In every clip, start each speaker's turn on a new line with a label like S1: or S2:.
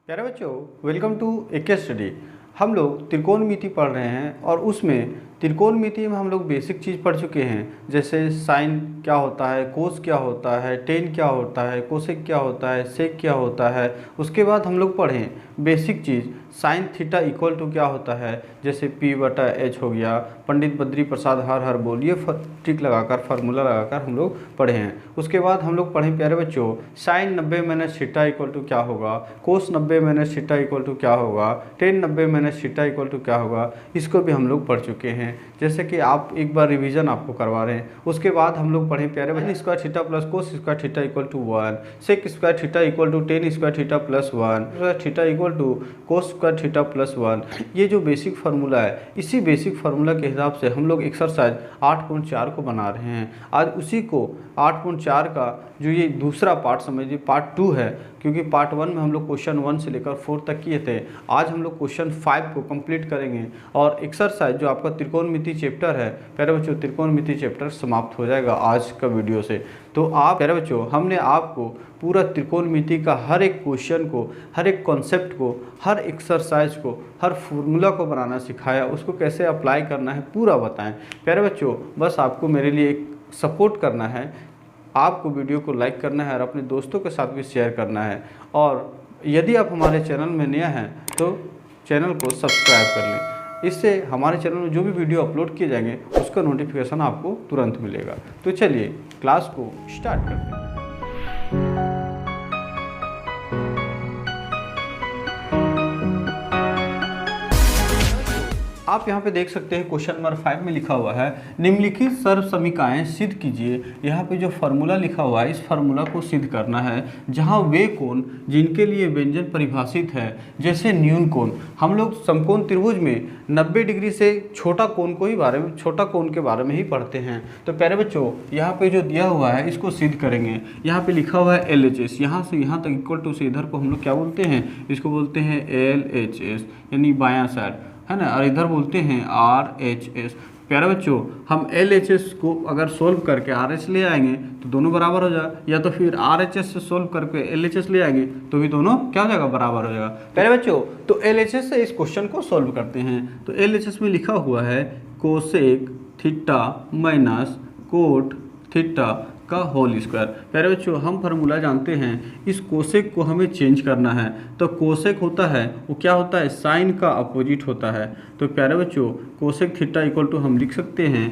S1: प्यारे बच्चों, welcome to AK study. हम लोग त्रिकोणमिति पढ़ रहे हैं और उसमें त्रिकोणमिति में हम लोग बेसिक चीज़ पढ़ चुके हैं, जैसे साइन क्या होता है, कोस क्या होता है, टेन क्या होता है, कोसेक क्या होता है, सेक क्या होता है। उसके बाद हम लोग पढ़ें बेसिक चीज़ साइन थीटा इक्वल टू क्या होता है, जैसे P/H हो गया। पंडित बद्री प्रसाद हर हर बोल, ये ट्रिक लगाकर फार्मूला लगाकर हम लोग पढ़े हैं। उसके बाद हम लोग पढ़ें प्यारे बच्चों साइन 90 - थीटा इक्वल टू क्या होगा, कोस 90 - थीटा इक्वल टू क्या होगा, टेन 90 - थीटा इक्वल टू क्या होगा। इसको भी हम लोग पढ़ चुके हैं, जैसे कि आप एक बार रिवीजन आपको करवा रहे हैं। उसके बाद हम लोग पढ़ें प्यारे बच्चों square theta plus cos square theta equal to 1, sec square theta equal to tan square theta plus 1, square theta equal to cos square theta plus 1। ये जो बेसिक फार्मूला है, इसी बेसिक फार्मूला के हिसाब से हम लोग एक्सरसाइज 8.4 को बना रहे हैं। आज उसी को 8.4 का जो ये दूसरा पार्ट समझिए पार्ट 2 है, क्योंकि पार्ट 1 में हम लोग क्वेश्चन 1 से लेकर 4 तक किए थे। आज हम लोग क्वेश्चन 5 को कंप्लीट करेंगे और एक्सरसाइज जो आपका त्रिकोणमिति चैप्टर है, प्यारे बच्चों त्रिकोणमिति चैप्टर समाप्त हो जाएगा आज का वीडियो से। तो आप प्यारे बच्चों, हमने आपको पूरा त्रिकोणमिति का हर एक क्वेश्चन को, हर एक कॉन्सेप्ट को, हर एक्सरसाइज को, हर फॉर्मूला को बनाना सिखाया, उसको कैसे अप्लाई करना है पूरा बताएं। प्यारे बच्चों, बस आपको मेरे लिए एक सपोर्ट करना है, आपको वीडियो को लाइक करना है और अपने दोस्तों के साथ भी शेयर करना है। और यदि आप हमारे चैनल में नया हैं तो चैनल को सब्सक्राइब कर लें, इससे हमारे चैनल में जो भी वीडियो अपलोड किए जाएंगे उसका नोटिफिकेशन आपको तुरंत मिलेगा। तो चलिए क्लास को स्टार्ट करते हैं। आप यहाँ पे देख सकते हैं क्वेश्चन नंबर 5 में लिखा हुआ है निम्नलिखित सर्व समीकरण सिद्ध कीजिए। यहाँ पे जो फार्मूला लिखा हुआ है, इस फार्मूला को सिद्ध करना है जहाँ वे कोण जिनके लिए व्यंजन परिभाषित है, जैसे न्यून कोण। हम लोग समकोण त्रिभुज में 90 डिग्री से छोटा कोण के बारे में ही पढ़ते हैं। तो प्यारे बच्चों, यहाँ पे जो दिया हुआ है इसको सिद्ध करेंगे। यहाँ पे लिखा हुआ है LHS, यहाँ से यहाँ तक इक्वल टू से इधर को हम लोग क्या बोलते हैं, इसको बोलते हैं LHS यानी बायां साइड, है ना, और इधर बोलते हैं RHS। प्यारे बच्चों, हम LHS को अगर सोल्व करके RH ले आएंगे तो दोनों बराबर हो जाएगा, या तो फिर RHS से सोल्व करके LHS ले आएंगे तो भी दोनों क्या हो जाएगा, बराबर हो जाएगा। प्यारे बच्चों, तो LHS से इस क्वेश्चन को सोल्व करते हैं। तो LHS में लिखा हुआ है cosec theta minus cot theta का होल स्क्वायर। प्यारे बच्चों, हम फार्मूला जानते हैं, इस कोसेक को हमें चेंज करना है। तो कोसेक होता है वो क्या होता है, साइन का अपोजिट होता है। तो प्यारे बच्चों, कोसेक थीटा इक्वल टू हम लिख सकते हैं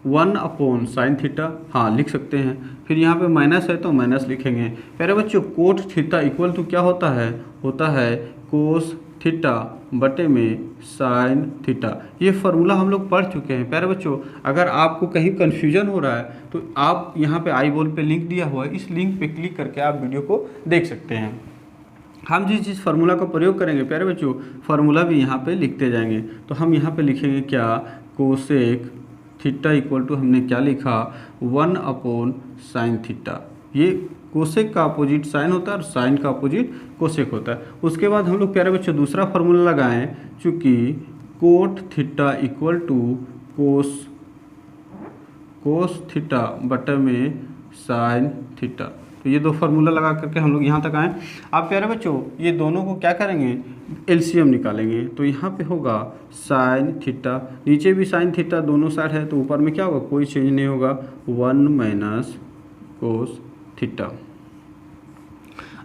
S1: 1 साइन थीटा, हाँ लिख सकते हैं। फिर यहाँ पे माइनस है तो माइनस लिखेंगे। प्यारे बच्चों, कोट थीटा इक्वल टू क्या होता है कोस थीटा बटे में साइन थीटा। ये फार्मूला हम लोग पढ़ चुके हैं। प्यारे बच्चों, अगर आपको कहीं कन्फ्यूजन हो रहा है तो आप यहाँ पे आई बॉल पे लिंक दिया हुआ है, इस लिंक पे क्लिक करके आप वीडियो को देख सकते हैं। हम जिस फार्मूला का प्रयोग करेंगे प्यारे बच्चों, फार्मूला भी यहाँ पे लिखते जाएंगे। तो हम यहाँ पे लिखेंगे क्या, कोसेक थीटा इक्वल टू हमने क्या लिखा 1 साइन थीटा। ये कोसेक का अपोजिट साइन होता है और साइन का अपोजिट कोसेक होता है। उसके बाद हम लोग प्यारे बच्चों दूसरा फार्मूला लगाएं, चूँकि cot theta equal to cos theta बटे में साइन थीटा। तो ये दो फार्मूला लगा करके हम लोग यहाँ तक आए। अब प्यारे बच्चों, ये दोनों को क्या करेंगे, LCM निकालेंगे। तो यहाँ पे होगा साइन थीटा, नीचे भी साइन थीटा दोनों साइड है, तो ऊपर में क्या होगा, कोई चेंज नहीं होगा, 1 माइनस कोस थीटा।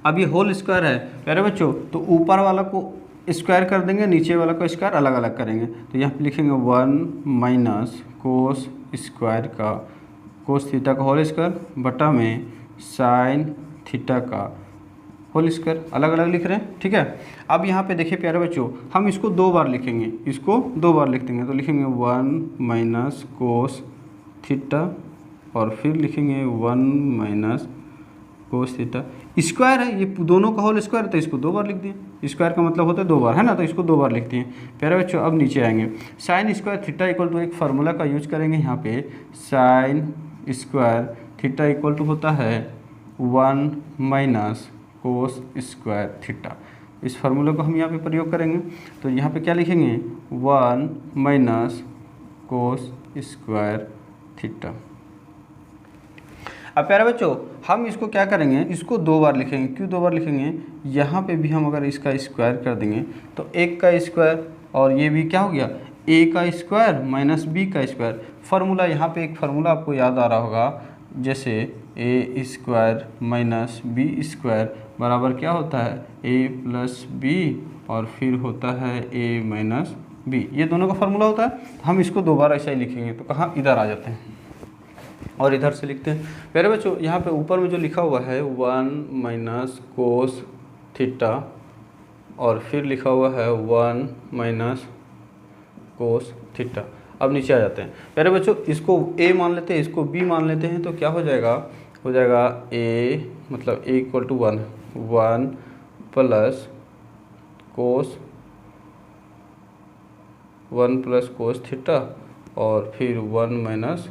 S1: अब ये होल स्क्वायर है प्यारे बच्चों, तो ऊपर वाला को स्क्वायर कर देंगे, नीचे वाला को स्क्वायर अलग अलग करेंगे। तो यहाँ पे लिखेंगे 1 माइनस कोस स्क्वायर का कोस थीटा का होल स्क्वायर बटा में साइन थीटा का होल स्क्वायर, अलग अलग लिख रहे हैं, ठीक है। अब यहाँ पे देखिए प्यारे बच्चों, हम इसको 2 बार लिखेंगे, इसको 2 बार लिख देंगे। तो लिखेंगे 1 माइनस कोस थीटा और फिर लिखेंगे 1 माइनस कोस थीटा। स्क्वायर है, ये दोनों का होल स्क्वायर है तो इसको 2 बार लिख दिए। स्क्वायर का मतलब होता है 2 बार, है ना, तो इसको 2 बार लिखते हैं। प्यारे बच्चों, अब नीचे आएंगे, sine square theta equal to एक फार्मूला का यूज करेंगे यहाँ पे, sine square theta equal to होता है 1 माइनस कोस स्क्वायर थीटा। इस फार्मूला को हम यहाँ पे प्रयोग करेंगे। तो यहाँ पे क्या लिखेंगे, 1 माइनस कोस स्क्वायर थीटा। अब प्यारे बच्चों, हम इसको क्या करेंगे, इसको 2 बार लिखेंगे। क्यों 2 बार लिखेंगे, यहाँ पे भी हम अगर इसका स्क्वायर कर देंगे तो एक का स्क्वायर और ये भी क्या हो गया, ए का स्क्वायर माइनस बी का स्क्वायर। फार्मूला यहाँ पे एक फार्मूला आपको याद आ रहा होगा, जैसे A square minus B square बराबर क्या होता है, ए प्लस बी और फिर होता है ए माइनस बी। ये दोनों का फार्मूला होता है। हम इसको दो बार ऐसा ही लिखेंगे तो कहाँ, इधर आ जाते हैं और इधर से लिखते हैं। प्यारे बच्चों यहाँ पे ऊपर में जो लिखा हुआ है 1 माइनस कोस थीटा और फिर लिखा हुआ है 1 माइनस कोस थीटा। अब नीचे आ जाते हैं। प्यारे बच्चों इसको a मान लेते हैं, इसको b मान लेते हैं, तो क्या हो जाएगा a मतलब a equal to 1 plus cos 1 plus cos theta और फिर 1 माइनस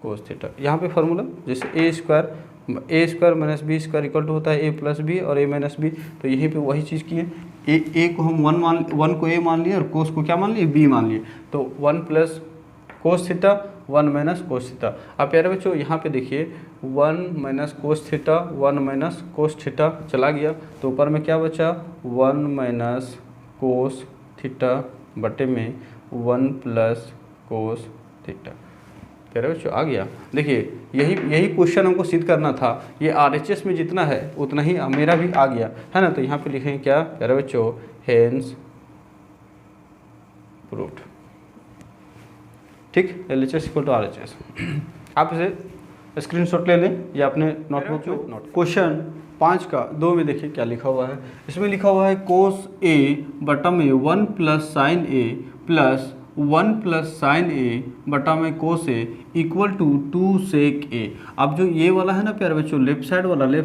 S1: कोस थीटा। यहाँ पे फार्मूला जैसे A square minus B square equal to होता है ए प्लस बी और ए माइनस बी। तो यहीं पे वही चीज़ की है, ए को हम 1 को ए मान लिए और कोस को क्या मान लिए, बी मान लिए। तो 1 plus cos theta 1 minus cos theta. अब प्यारे बच्चों यहाँ पे देखिए 1 minus cos theta 1 minus cos theta चला गया, तो ऊपर में क्या बचा 1 माइनस कोस थीटा बटे में 1 प्लस कोस थीटा। प्यारे बच्चों आ गया। देखिए यही क्वेश्चन हमको सिद्ध करना था, ये RHS में जितना है उतना ही मेरा भी आ गया है ना। तो यहाँ पे लिखेंगे क्या प्यारे बच्चों, हेंस प्रूव्ड। ठीक, LHS इक्वल टू RHS। आप इसे स्क्रीनशॉट ले लें या अपने नोटबुक में नोट। क्वेश्चन 5 का 2 में देखिए क्या लिखा हुआ है। इसमें लिखा हुआ है कोस A बटा में 1 plus sine A plus 1 plus sine A बटा में कोस ए इक्वल टू 2 सेक ए। अब जो ये वाला है ना प्यारे बच्चों, लेफ्ट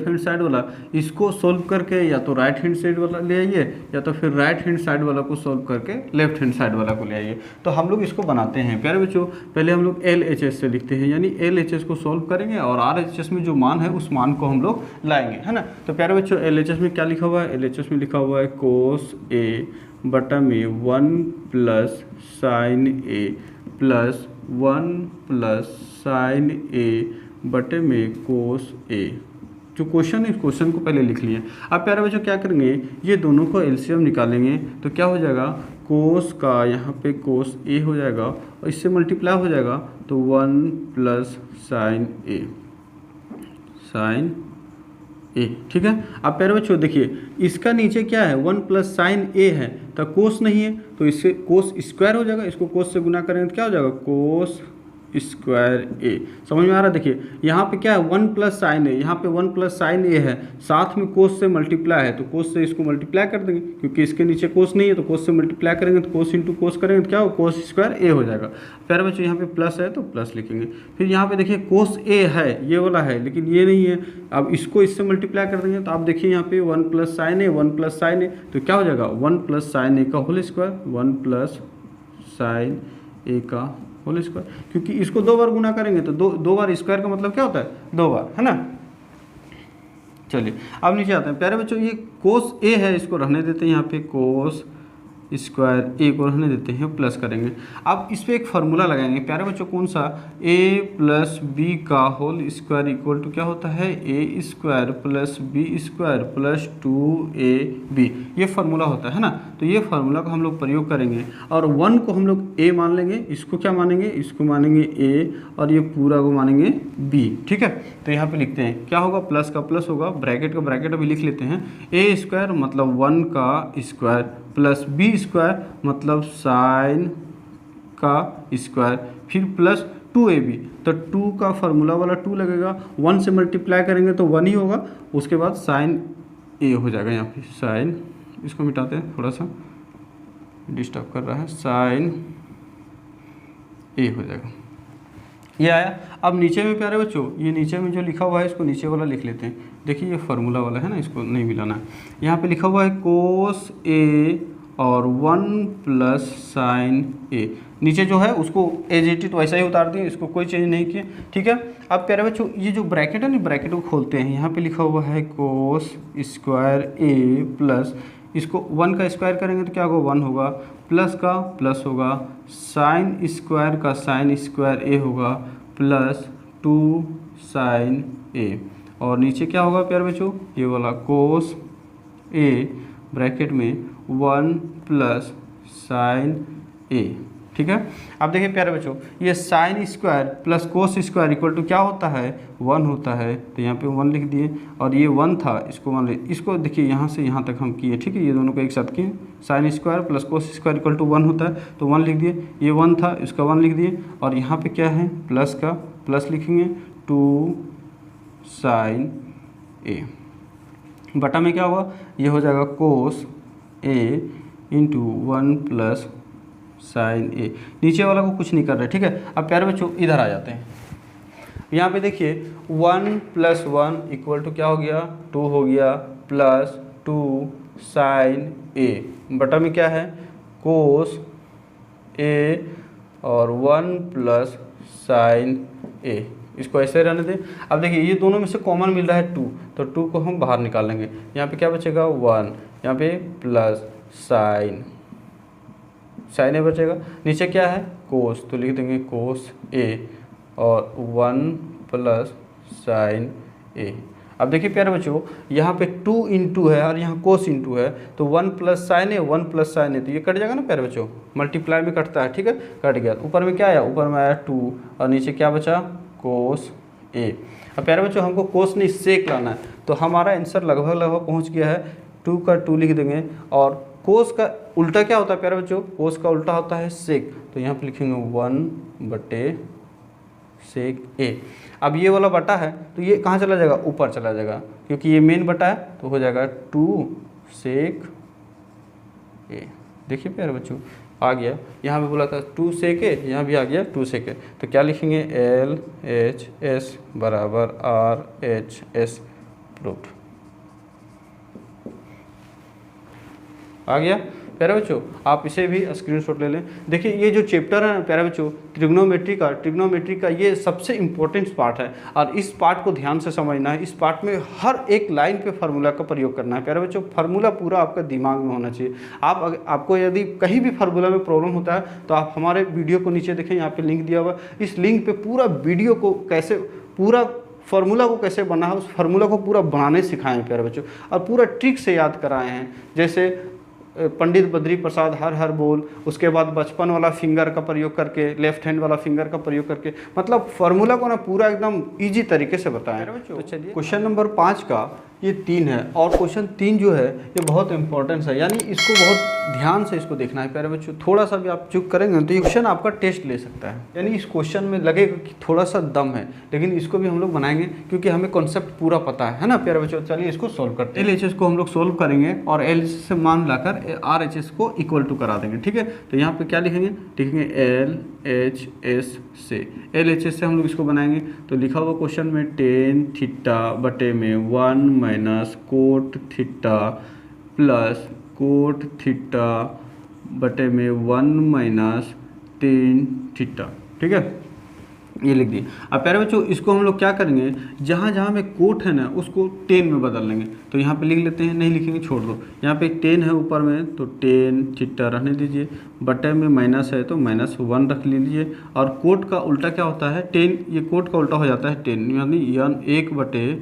S1: हैंड साइड वाला, इसको सोल्व करके या तो राइट हैंड साइड वाला ले आइए या तो फिर राइट हैंड साइड वाला को सोल्व करके लेफ्ट हैंड साइड वाला को ले आइए। तो हम लोग इसको बनाते हैं प्यारे बच्चों। पहले हम लोग LHS से लिखते हैं, यानी LHS को सोल्व करेंगे और RHS में जो मान है उस मान को हम लोग लाएंगे, है ना। तो प्यारे बच्चों LHS में क्या लिखा हुआ है, LHS में लिखा हुआ है कोस ए बटा में 1 plus sine A plus 1 plus sine ए बटे में कोस ए। जो क्वेश्चन है इस क्वेश्चन को पहले लिख लिए। अब प्यारे बच्चों क्या करेंगे, ये दोनों को LCM निकालेंगे तो क्या हो जाएगा, कोस का यहाँ पे कोस ए हो जाएगा और इससे मल्टीप्लाई हो जाएगा तो 1 प्लस साइन ए ए। ठीक है। अब प्यारे बच्चों देखिए इसका नीचे क्या है, 1 प्लस साइन ए है तो कोस नहीं है, तो इससे कोस स्क्वायर हो जाएगा, इसको कोस से गुना करेंगे तो क्या हो जाएगा, कोस स्क्वायर ए। समझ में आ रहा है। देखिए यहाँ पे क्या है, 1 प्लस साइन ए, यहाँ पे 1 प्लस साइन ए है, साथ में कोस से मल्टीप्लाई है तो कोस से इसको मल्टीप्लाई कर देंगे, क्योंकि इसके नीचे कोस नहीं है तो कोस से मल्टीप्लाई करेंगे तो कोस इंटू कोस करेंगे तो क्या हो, कोस स्क्वायर ए हो जाएगा। प्यारे बच्चों यहाँ पे प्लस है तो प्लस लिखेंगे। फिर यहाँ पे देखिए कोस ए है, ये वाला है लेकिन ये नहीं है, अब इसको इससे मल्टीप्लाई कर देंगे तो आप देखिए यहाँ पे 1 प्लस साइन ए 1 प्लस साइन ए तो क्या हो जाएगा, 1 प्लस साइन ए का whole square 1 plus sine A का होल स्क्वायर, क्योंकि इसको 2 बार गुना करेंगे तो दो बार स्क्वायर का मतलब क्या होता है, 2 बार, है ना। चलिए अब नीचे आते हैं प्यारे बच्चों, ये कोस ए है इसको रहने देते हैं, यहाँ पे कोस स्क्वायर ए को रहने देते हैं, प्लस करेंगे। अब इस पर एक फार्मूला लगाएंगे प्यारे बच्चों, कौन सा, ए प्लस बी का होल स्क्वायर इक्वल टू क्या होता है, A square plus B square plus 2ab, ये फार्मूला होता है ना। तो ये फार्मूला को हम लोग प्रयोग करेंगे और 1 को हम लोग ए मान लेंगे, इसको क्या मानेंगे, इसको मानेंगे ए और ये पूरा को मानेंगे बी। ठीक है। तो यहाँ पे लिखते हैं क्या होगा, प्लस का प्लस होगा, ब्रैकेट का ब्रैकेट अभी लिख लेते हैं, ए स्क्वायर मतलब 1 का स्क्वायर प्लस बी स्क्वायर मतलब साइन का स्क्वायर फिर प्लस 2ab, तो 2 का फार्मूला वाला 2 लगेगा, 1 से मल्टीप्लाई करेंगे तो 1 ही होगा, उसके बाद साइन ए हो जाएगा, यहाँ पे साइन, इसको मिटाते हैं, थोड़ा सा डिस्टर्ब कर रहा है, साइन ए हो जाएगा, ये आया। अब नीचे में प्यारे बच्चों, ये नीचे में जो लिखा हुआ है इसको नीचे वाला लिख लेते हैं। देखिए ये फार्मूला वाला है ना, इसको नहीं मिलाना है। यहाँ पे लिखा हुआ है कोस ए और 1 प्लस साइन ए, नीचे जो है उसको एज इट इट वैसा ही उतार दिए, इसको कोई चेंज नहीं किए। ठीक है। अब प्यारे बच्चों ये जो ब्रैकेट है ना, ब्रैकेट को खोलते हैं, यहाँ पे लिखा हुआ है कोस स्क्वायर ए प्लस, इसको 1 का स्क्वायर करेंगे तो क्या होगा, 1 होगा, प्लस का प्लस होगा, साइन स्क्वायर का साइन स्क्वायर ए होगा प्लस 2 साइन ए। और नीचे क्या होगा प्यारे बच्चों, ये वाला कोस ए ब्रैकेट में 1 प्लस साइन ए। ठीक है, अब देखिए प्यारे बच्चों, ये sine square plus cos square equal to क्या होता है, 1 होता है। तो यहाँ पे 1 लिख दिए, और ये 1 था, इसको 1 इसको देखिए यहाँ से यहाँ तक हम किए। ठीक है, ये दोनों को एक साथ किए, sine square plus cos square equal to 1 होता है, तो 1 लिख दिए। ये 1 था, इसका 1 लिख दिए, और यहाँ पे क्या है, प्लस का प्लस लिखेंगे 2 साइन ए, बटा में क्या होगा, ये हो जाएगा कोस ए इंटू 1 प्लस साइन ए। नीचे वाला को कुछ नहीं कर रहे। ठीक है, अब प्यारे बच्चों इधर आ जाते हैं। यहाँ पे देखिए 1 प्लस 1 इक्वल टू क्या हो गया, 2 हो गया, प्लस 2 साइन ए, बटा में क्या है, कोस ए और 1 प्लस साइन ए। इसको ऐसे रहने दें। अब देखिए ये दोनों में से कॉमन मिल रहा है 2, तो 2 को हम बाहर निकाल लेंगे। यहाँ पे क्या बचेगा, 1, यहाँ पे प्लस साइन ए बचेगा। नीचे क्या है, कोस, तो लिख देंगे कोस ए और 1 प्लस साइन ए। अब देखिए प्यारे बच्चों, यहाँ पे 2 इंटू है और यहाँ कोस इंटू है, तो 1 प्लस साइन ए 1 प्लस साइन ए, तो ये कट जाएगा ना प्यारे बच्चों, मल्टीप्लाई में कटता है। ठीक है, कट गया। ऊपर में क्या आया, ऊपर में आया 2 और नीचे क्या बचा, कोस ए। अब प्यारे बच्चों हमको कोस नहीं सेक लाना है, तो हमारा आंसर लगभग पहुँच गया है। 2 का 2 लिख देंगे, और कोस का उल्टा क्या होता है प्यारे बच्चों, कोस का उल्टा होता है सेक, तो यहाँ पे लिखेंगे 1 बटे सेक ए। अब ये वाला बटा है तो ये कहाँ चला जाएगा, ऊपर चला जाएगा, क्योंकि ये मेन बटा है, तो हो जाएगा 2 सेक ए। देखिए प्यारे बच्चों आ गया, यहाँ पे बोला था 2 सेक ए, यहाँ भी आ गया 2 सेक ए। तो क्या लिखेंगे, LHS बराबर RHS प्रूफ। आ गया प्यारे बच्चों, आप इसे भी स्क्रीनशॉट ले लें। देखिए ये जो चैप्टर है प्यारे बच्चों ट्रिग्नोमेट्री का ये सबसे इम्पोर्टेंट पार्ट है, और इस पार्ट को ध्यान से समझना है। इस पार्ट में हर एक लाइन पे फार्मूला का प्रयोग करना है प्यारे बच्चों। फार्मूला पूरा आपका दिमाग में होना चाहिए। आपको यदि कहीं भी फार्मूला में प्रॉब्लम होता है तो आप हमारे वीडियो को नीचे देखें, यहाँ पर लिंक दिया हुआ, इस लिंक पर पूरा वीडियो को कैसे, पूरा फार्मूला को कैसे बना है, उस फार्मूला को पूरा बनाने सिखाए हैं प्यारे बच्चों, और पूरा ट्रिक से याद कराए हैं। जैसे पंडित बद्री प्रसाद हर हर बोल, उसके बाद बचपन वाला फिंगर का प्रयोग करके, लेफ्ट हैंड वाला फिंगर का प्रयोग करके, मतलब फार्मूला को ना पूरा एकदम इजी तरीके से बताएं। तो चलिए क्वेश्चन नंबर 5 का ये 3 है, और क्वेश्चन 3 जो है ये बहुत इंपॉर्टेंट है, यानी इसको बहुत ध्यान से इसको देखना है प्यारे बच्चों। थोड़ा सा भी आप चुक करेंगे तो ये क्वेश्चन आपका टेस्ट ले सकता है, यानी इस क्वेश्चन में लगेगा कि थोड़ा सा दम है, लेकिन इसको भी हम लोग बनाएंगे क्योंकि हमें कॉन्सेप्ट पूरा पता है ना प्यारे बच्चों। चलिए इसको सोल्व करते हैं। LHS को हम लोग सोल्व करेंगे और LHS से मान लाकर RHS को इक्वल टू करा देंगे। ठीक है, तो यहाँ पे क्या लिखेंगे, लिखेंगे LHS से, LHS से हम लोग इसको बनाएंगे। तो लिखा हुआ क्वेश्चन में टेन थीटा बटे में 1 minus cot theta plus cot theta बटे में 1 माइनस टेन थीटा। ठीक है, ये लिख दिए। अब प्यारे बच्चों इसको हम लोग क्या करेंगे, जहाँ जहाँ में कोट है ना उसको 10 में बदल लेंगे। तो यहाँ पे लिख लेते हैं, नहीं लिखेंगे छोड़ दो, यहाँ पे 10 है ऊपर में तो 10 थीटा रहने दीजिए, बटे में माइनस है तो -1 रख लीजिए। और कोट का उल्टा क्या होता है, 10, ये कोट का उल्टा हो जाता है 10, यानी 1 बटे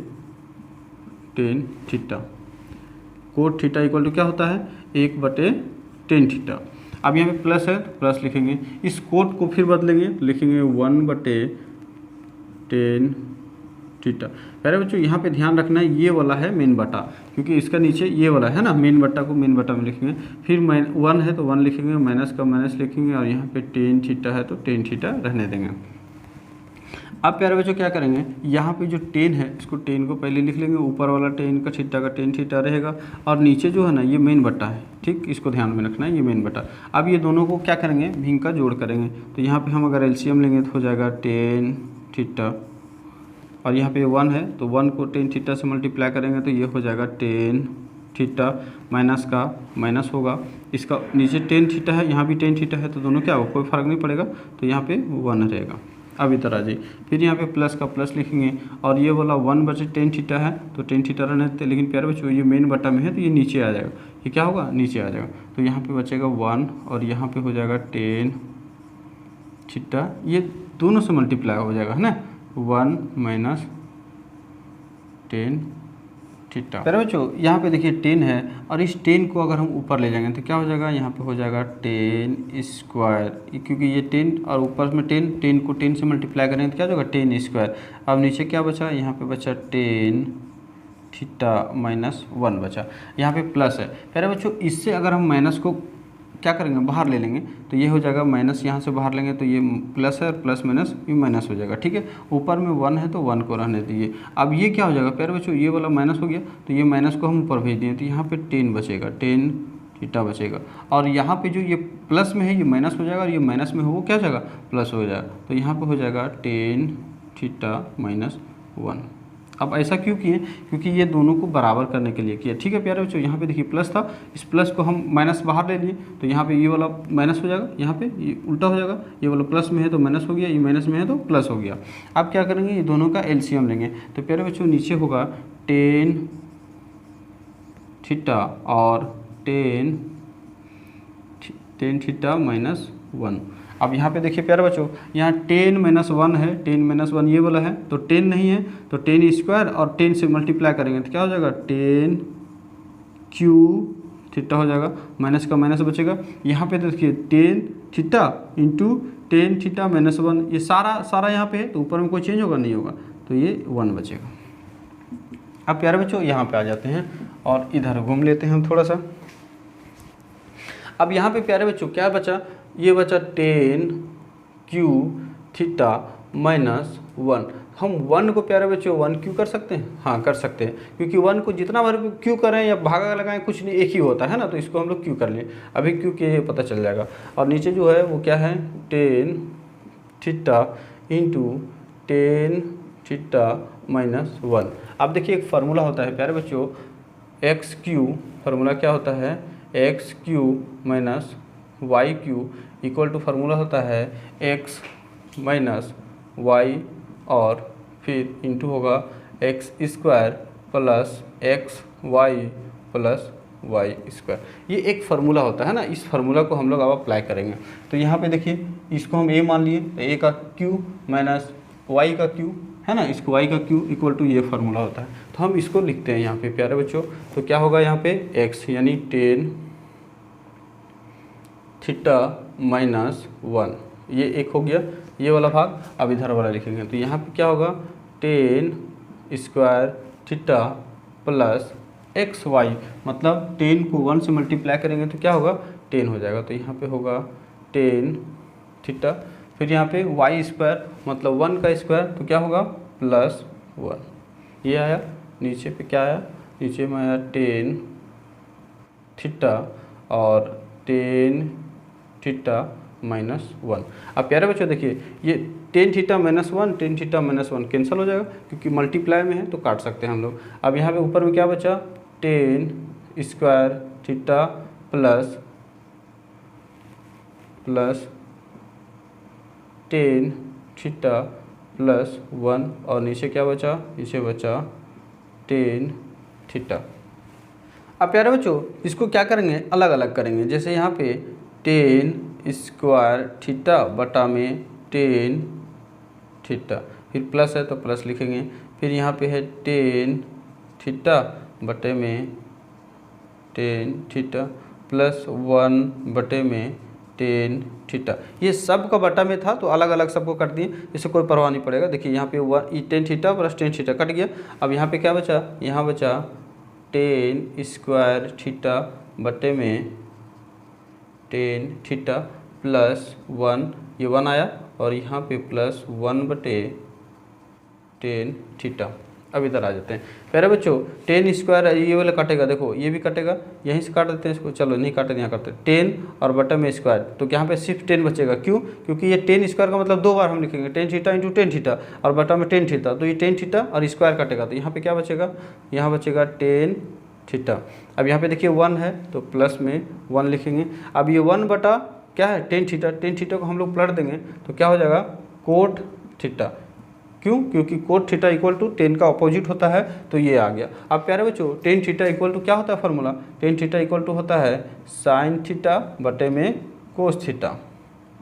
S1: 10 theta. Cot theta equal to क्या होता है, 1 बटे 10 थीटा। अब यहाँ पे प्लस है तो प्लस लिखेंगे, इस कोट को फिर बदलेंगे, लिखेंगे 1 बटे 10 थीटा। पहले बच्चों यहाँ पे ध्यान रखना है ये वाला है मेन बटा, क्योंकि इसका नीचे ये वाला है ना, मेन बटा को मेन बटा में लिखेंगे। फिर 1 है तो 1 लिखेंगे, माइनस का माइनस लिखेंगे, और यहाँ पे 10 थीटा है तो 10 थीटा रहने देंगे। अब प्यारे बच्चों क्या करेंगे, यहाँ पे जो 10 है इसको 10 को पहले लिख लेंगे, ऊपर वाला 10 का थीटा का 10 थीटा रहेगा, और नीचे जो है ना ये मेन बटा है। ठीक, इसको ध्यान में रखना है, ये मेन बटा। अब ये दोनों को क्या करेंगे, भिंग का जोड़ करेंगे। तो यहाँ पे हम अगर एलसीएम लेंगे तो हो जाएगा 10 थीटा, और यहाँ पे 1 है तो 1 को 10 थीटा से मल्टीप्लाई करेंगे तो ये हो जाएगा 10 थीटा, माइनस का माइनस होगा, इसका नीचे 10 थीटा है, यहाँ भी 10 थीटा है, तो दोनों क्या होगा, कोई फ़र्क नहीं पड़ेगा, तो यहाँ पे 1 रहेगा। अब इधर आ जाइए, फिर यहाँ पे प्लस का प्लस लिखेंगे, और ये वाला 1 बचे 10 थीटा है तो 10 थीटा रहने देते, लेकिन प्यारे बच्चों ये मेन बटा में है तो ये नीचे आ जाएगा, ये क्या होगा, नीचे आ जाएगा। तो यहाँ पे बचेगा 1 और यहाँ पे हो जाएगा 10 थीटा, ये दोनों से मल्टीप्लाई हो जाएगा है ना, 1 माइनस टेन थीटा। प्यारे बच्चों यहाँ पे देखिए 10 है और इस 10 को अगर हम ऊपर ले जाएंगे तो क्या हो जाएगा, यहाँ पे हो जाएगा 10 स्क्वायर, क्योंकि ये 10 और ऊपर में 10 को 10 से मल्टीप्लाई करेंगे तो क्या हो जाएगा 10 स्क्वायर। अब नीचे क्या बचा, यहाँ पे बचा 10 थीटा माइनस 1 बचा, यहाँ पे प्लस है। प्यारे बच्चों इससे अगर हम माइनस को क्या करेंगे, बाहर ले लेंगे तो ये हो जाएगा माइनस, यहाँ से बाहर लेंगे तो ये प्लस है, प्लस माइनस ये माइनस हो जाएगा। ठीक है, ऊपर में 1 है तो 1 को रहने दीजिए। अब ये क्या हो जाएगा प्यारे बच्चों, ये वाला माइनस हो गया तो ये माइनस को हम ऊपर भेज दिए तो यहाँ पे 10 बचेगा, 10 थीटा बचेगा। और यहाँ पे जो ये प्लस में है ये माइनस हो जाएगा और ये माइनस में हो वो क्या हो जाएगा, प्लस हो जाएगा। तो यहाँ पर हो जाएगा 10 थीटा माइनस 1। अब ऐसा क्यों किए, क्योंकि ये दोनों को बराबर करने के लिए किया। ठीक है प्यारे बच्चों, यहाँ पे देखिए प्लस था, इस प्लस को हम माइनस बाहर ले लिए तो यहाँ पे ये वाला माइनस हो जाएगा, यहाँ पे ये उल्टा हो जाएगा, ये वाला प्लस में है तो माइनस हो गया, ये माइनस में है तो प्लस हो गया। अब क्या करेंगे, ये दोनों का एलसीएम लेंगे तो प्यारे बच्चों नीचे होगा 10 थीटा और 10 थीटा माइनस 1। अब यहाँ पे देखिए प्यारे बच्चों, यहाँ 10 माइनस 1 है, 10 माइनस 1 ये वाला है तो 10 नहीं है तो 10 स्क्वायर और 10 से मल्टीप्लाई करेंगे तो क्या हो जाएगा 10 क्यू थीटा हो जाएगा, माइनस का माइनस बचेगा। यहाँ पे देखिए 10 थीटा इंटू 10 थीटा माइनस 1, ये सारा यहाँ पे है तो ऊपर में कोई चेंज होगा नहीं होगा तो ये 1 बचेगा। अब प्यारे बच्चों यहाँ पे आ जाते हैं और इधर घूम लेते हैं हम थोड़ा सा। अब यहाँ पे प्यारे बच्चों क्या बचा, ये बचा 10 क्यू थीटा माइनस 1। हम 1 को प्यारे बच्चों 1 क्यू कर सकते हैं, हाँ कर सकते हैं, क्योंकि 1 को जितना बार क्यू करें या भागा लगाएं कुछ नहीं, एक ही होता है ना, तो इसको हम लोग क्यू कर लें। अभी क्यू के पता चल जाएगा। और नीचे जो है वो क्या है 10 थीटा इंटू 10 थीटा माइनस 1। अब देखिए एक फार्मूला होता है प्यारे बच्चों, एक्स क्यू, फार्मूला क्या होता है X cube minus Y cube equal to formula होता है एक्स माइनस वाई और फिर इंटू होगा X square plus X Y plus Y square. ये एक फार्मूला होता है ना, इस फार्मूला को हम लोग अब अप्लाई करेंगे। तो यहाँ पे देखिए इसको हम ए मान लिए तो ए का क्यू माइनस वाई का क्यू है ना, इसको वाई का क्यू इक्वल टू ये फार्मूला होता है। तो हम इसको लिखते हैं यहाँ पे प्यारे बच्चों, तो क्या होगा यहाँ पे एक्स यानी 10 थीटा माइनस 1, ये एक हो गया ये वाला भाग। अब इधर वाला लिखेंगे तो यहाँ पे क्या होगा 10 square theta plus X Y, मतलब 10 को 1 से मल्टीप्लाई करेंगे तो क्या होगा 10 हो जाएगा। तो यहाँ पे होगा 10 थीटा, फिर यहाँ पे वाई स्क्वायर मतलब 1 का स्क्वायर तो क्या होगा प्लस 1, ये आया। नीचे पे क्या आया, नीचे में आया 10 थीटा और 10 थीटा माइनस 1। अब प्यारे बच्चों देखिए ये 10 theta minus 1 10 theta minus 1 cancel हो जाएगा, क्योंकि मल्टीप्लाई में है तो काट सकते हैं हम लोग। अब यहाँ पे ऊपर में क्या बचा 10 square theta plus 10 theta plus 1 और नीचे क्या बचा, नीचे बचा 10 थीटा। अब प्यारे बच्चों इसको क्या करेंगे, अलग अलग करेंगे। जैसे यहाँ पे 10 स्क्वायर थीटा बटा में 10 थीटा, फिर प्लस है तो प्लस लिखेंगे, फिर यहाँ पे है 10 थीटा बटे में 10 थीटा प्लस 1 बटे में 10 थीटा। ये सब का बटा में था तो अलग अलग सबको कट दिए, इससे कोई परवाह नहीं पड़ेगा। देखिए यहाँ पे 10 थीटा प्लस 10 थीटा कट गया। अब यहाँ पे क्या बचा, यहाँ बचा 10 स्क्वायर थीटा बटे में 10 थीटा प्लस 1, ये 1 आया और यहाँ पे प्लस 1 बटे 10 थीटा। अब इधर आ जाते हैं प्यारे बच्चों, 10 स्क्वायर ये वाला कटेगा, देखो ये भी कटेगा, यहीं से काट देते हैं इसको, चलो नहीं काटे यहाँ करते 10 और बटे में स्क्वायर, तो यहाँ पे सिर्फ 10 बचेगा। क्यों, क्योंकि ये 10 स्क्वायर का मतलब 2 बार हम लिखेंगे 10 थीटा इंटू 10 थीटा और बटा में 10 थीटा, तो ये 10 थीटा और स्क्वायर कटेगा तो यहाँ पे क्या बचेगा, यहाँ बचेगा 10 थीटा। अब यहाँ पे देखिए 1 है तो प्लस में 1 लिखेंगे। अब ये 1 बटा क्या है 10 थीटा, 10 थीटा को हम लोग पलट देंगे तो क्या हो जाएगा कोट थीटा। क्यों, क्योंकि कोट थीटा इक्वल टू 10 का अपोजिट होता है, तो ये आ गया। अब प्यारे बच्चों 10 थीटा इक्वल टू क्या होता है फार्मूला, 10 थीटा इक्वल टू होता है साइन थीटा बटे में कोस थीटा,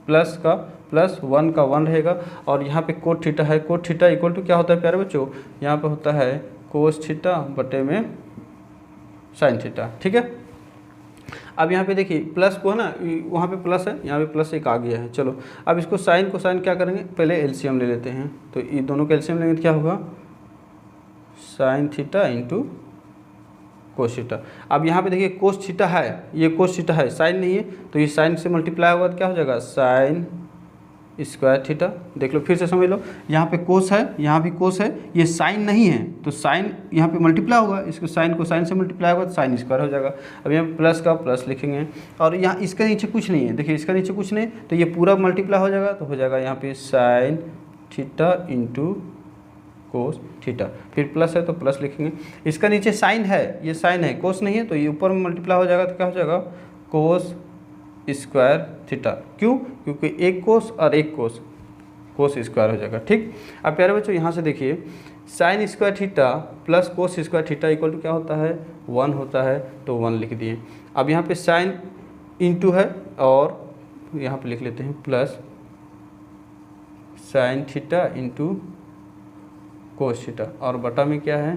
S1: प्लस का प्लस 1 का 1 रहेगा और यहाँ पे कोट थीटा है, कोट थीटा इक्वल टू क्या होता है प्यारे बच्चों, यहाँ पे होता है कोस थीटा बटे में साइन थीटा। ठीक है, अब यहाँ पे देखिए प्लस को है ना, वहाँ पे प्लस है, यहाँ पे प्लस एक आ गया है। चलो अब इसको साइन को साइन क्या करेंगे, पहले एलसीएम ले लेते हैं। तो ये दोनों का एलसीएम लेंगे तो क्या होगा, sign theta into cos theta. अब यहाँ पे देखिए कोस थीटा है, ये कोस थीटा है, साइन नहीं है, तो ये साइन से मल्टीप्लाई होगा तो क्या हो जाएगा, साइन स्क्वायर थीटा। देख लो फिर से समझ लो, यहाँ पे कोस है, यहाँ भी कोस है, ये साइन नहीं है तो साइन यहाँ पे मल्टीप्लाई होगा, इसको साइन को साइन से मल्टीप्लाई होगा तो साइन स्क्वायर हो जाएगा। अब यहाँ प्लस का प्लस लिखेंगे और यहाँ इसके नीचे कुछ नहीं है, देखिए इसका नीचे कुछ नहीं तो ये पूरा मल्टीप्लाई हो जाएगा, तो हो जाएगा यहाँ पे sign theta into cos theta. फिर प्लस है तो प्लस लिखेंगे, इसका नीचे साइन है, ये साइन है, कोस नहीं है, तो ये ऊपर में मल्टीप्लाई हो जाएगा तो क्या हो जाएगा, कोस स्क्वायर थीटा। क्यों, क्योंकि एक कोस और एक कोस, कोस स्क्वायर हो जाएगा। ठीक, अब प्यारे बच्चों यहाँ से देखिए sine square theta plus cos square theta equal to क्या होता है, 1 होता है, तो 1 लिख दिए। अब यहाँ पे साइन इंटू है और यहाँ पे लिख लेते हैं plus sign theta into cos theta, और बटा में क्या है,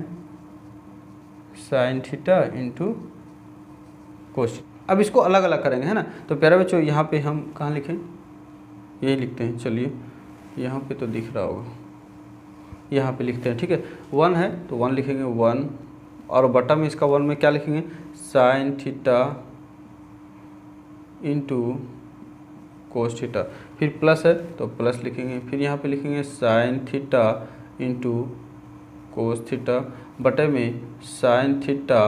S1: साइन थीटा इंटू कोस। अब इसको अलग अलग करेंगे है ना, तो प्यारे बच्चों यहाँ पे हम कहाँ लिखें, यही लिखते हैं। चलिए यहाँ पे तो दिख रहा होगा, यहाँ पे लिखते हैं। ठीक है, 1 है तो 1 लिखेंगे 1, और बटा में इसका 1 में क्या लिखेंगे, sine theta into cos theta. फिर प्लस है तो प्लस लिखेंगे, फिर यहाँ पे लिखेंगे sine theta into cos theta बटे में sine theta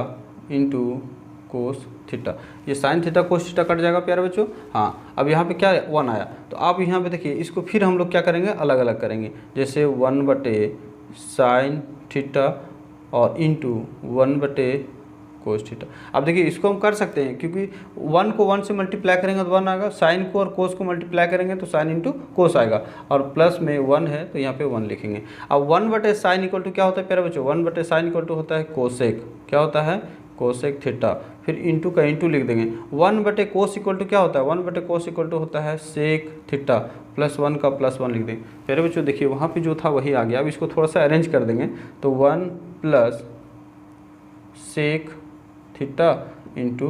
S1: into cos theta. ये sine theta cos theta cut जाएगा प्यारे बच्चों। हाँ, अब यहाँ पे क्या 1 आया, तो आप यहाँ पे देखिए इसको फिर हम लोग क्या करेंगे, अलग अलग करेंगे। जैसे 1 बटे साइन थीटा और इंटू 1 बटे कोस थीटा। अब देखिए इसको हम कर सकते हैं, क्योंकि 1 को 1 से मल्टीप्लाई करेंगे तो 1 आएगा, साइन को और कोस को मल्टीप्लाई करेंगे तो साइन इंटू कोस आएगा, और प्लस में 1 है तो यहाँ पे 1 लिखेंगे। अब 1 बटे साइन इक्वल टू क्या होता है प्यारे बच्चों, 1 बटे साइन इक्वल टू होता है कोसेक, क्या होता है, कोसेक थीटा। फिर इंटू का इंटू लिख देंगे। 1 बटे कोस इक्वल टू क्या होता है, 1 बटे कोस इक्वल टू होता है सेक थीटा, प्लस 1 का प्लस 1 लिख देंगे। प्यारे बच्चों देखिए वहाँ पे जो था वही आ गया। अब इसको थोड़ा सा अरेंज कर देंगे, तो 1 plus sec theta into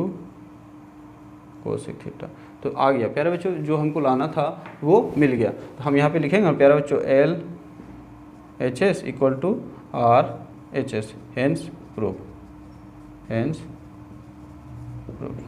S1: cosec theta, तो आ गया प्यारे बच्चों, जो हमको लाना था वो मिल गया। तो हम यहाँ पे लिखेंगे प्यारे बच्चों L H S equal to R H S, hence proof, hence proof.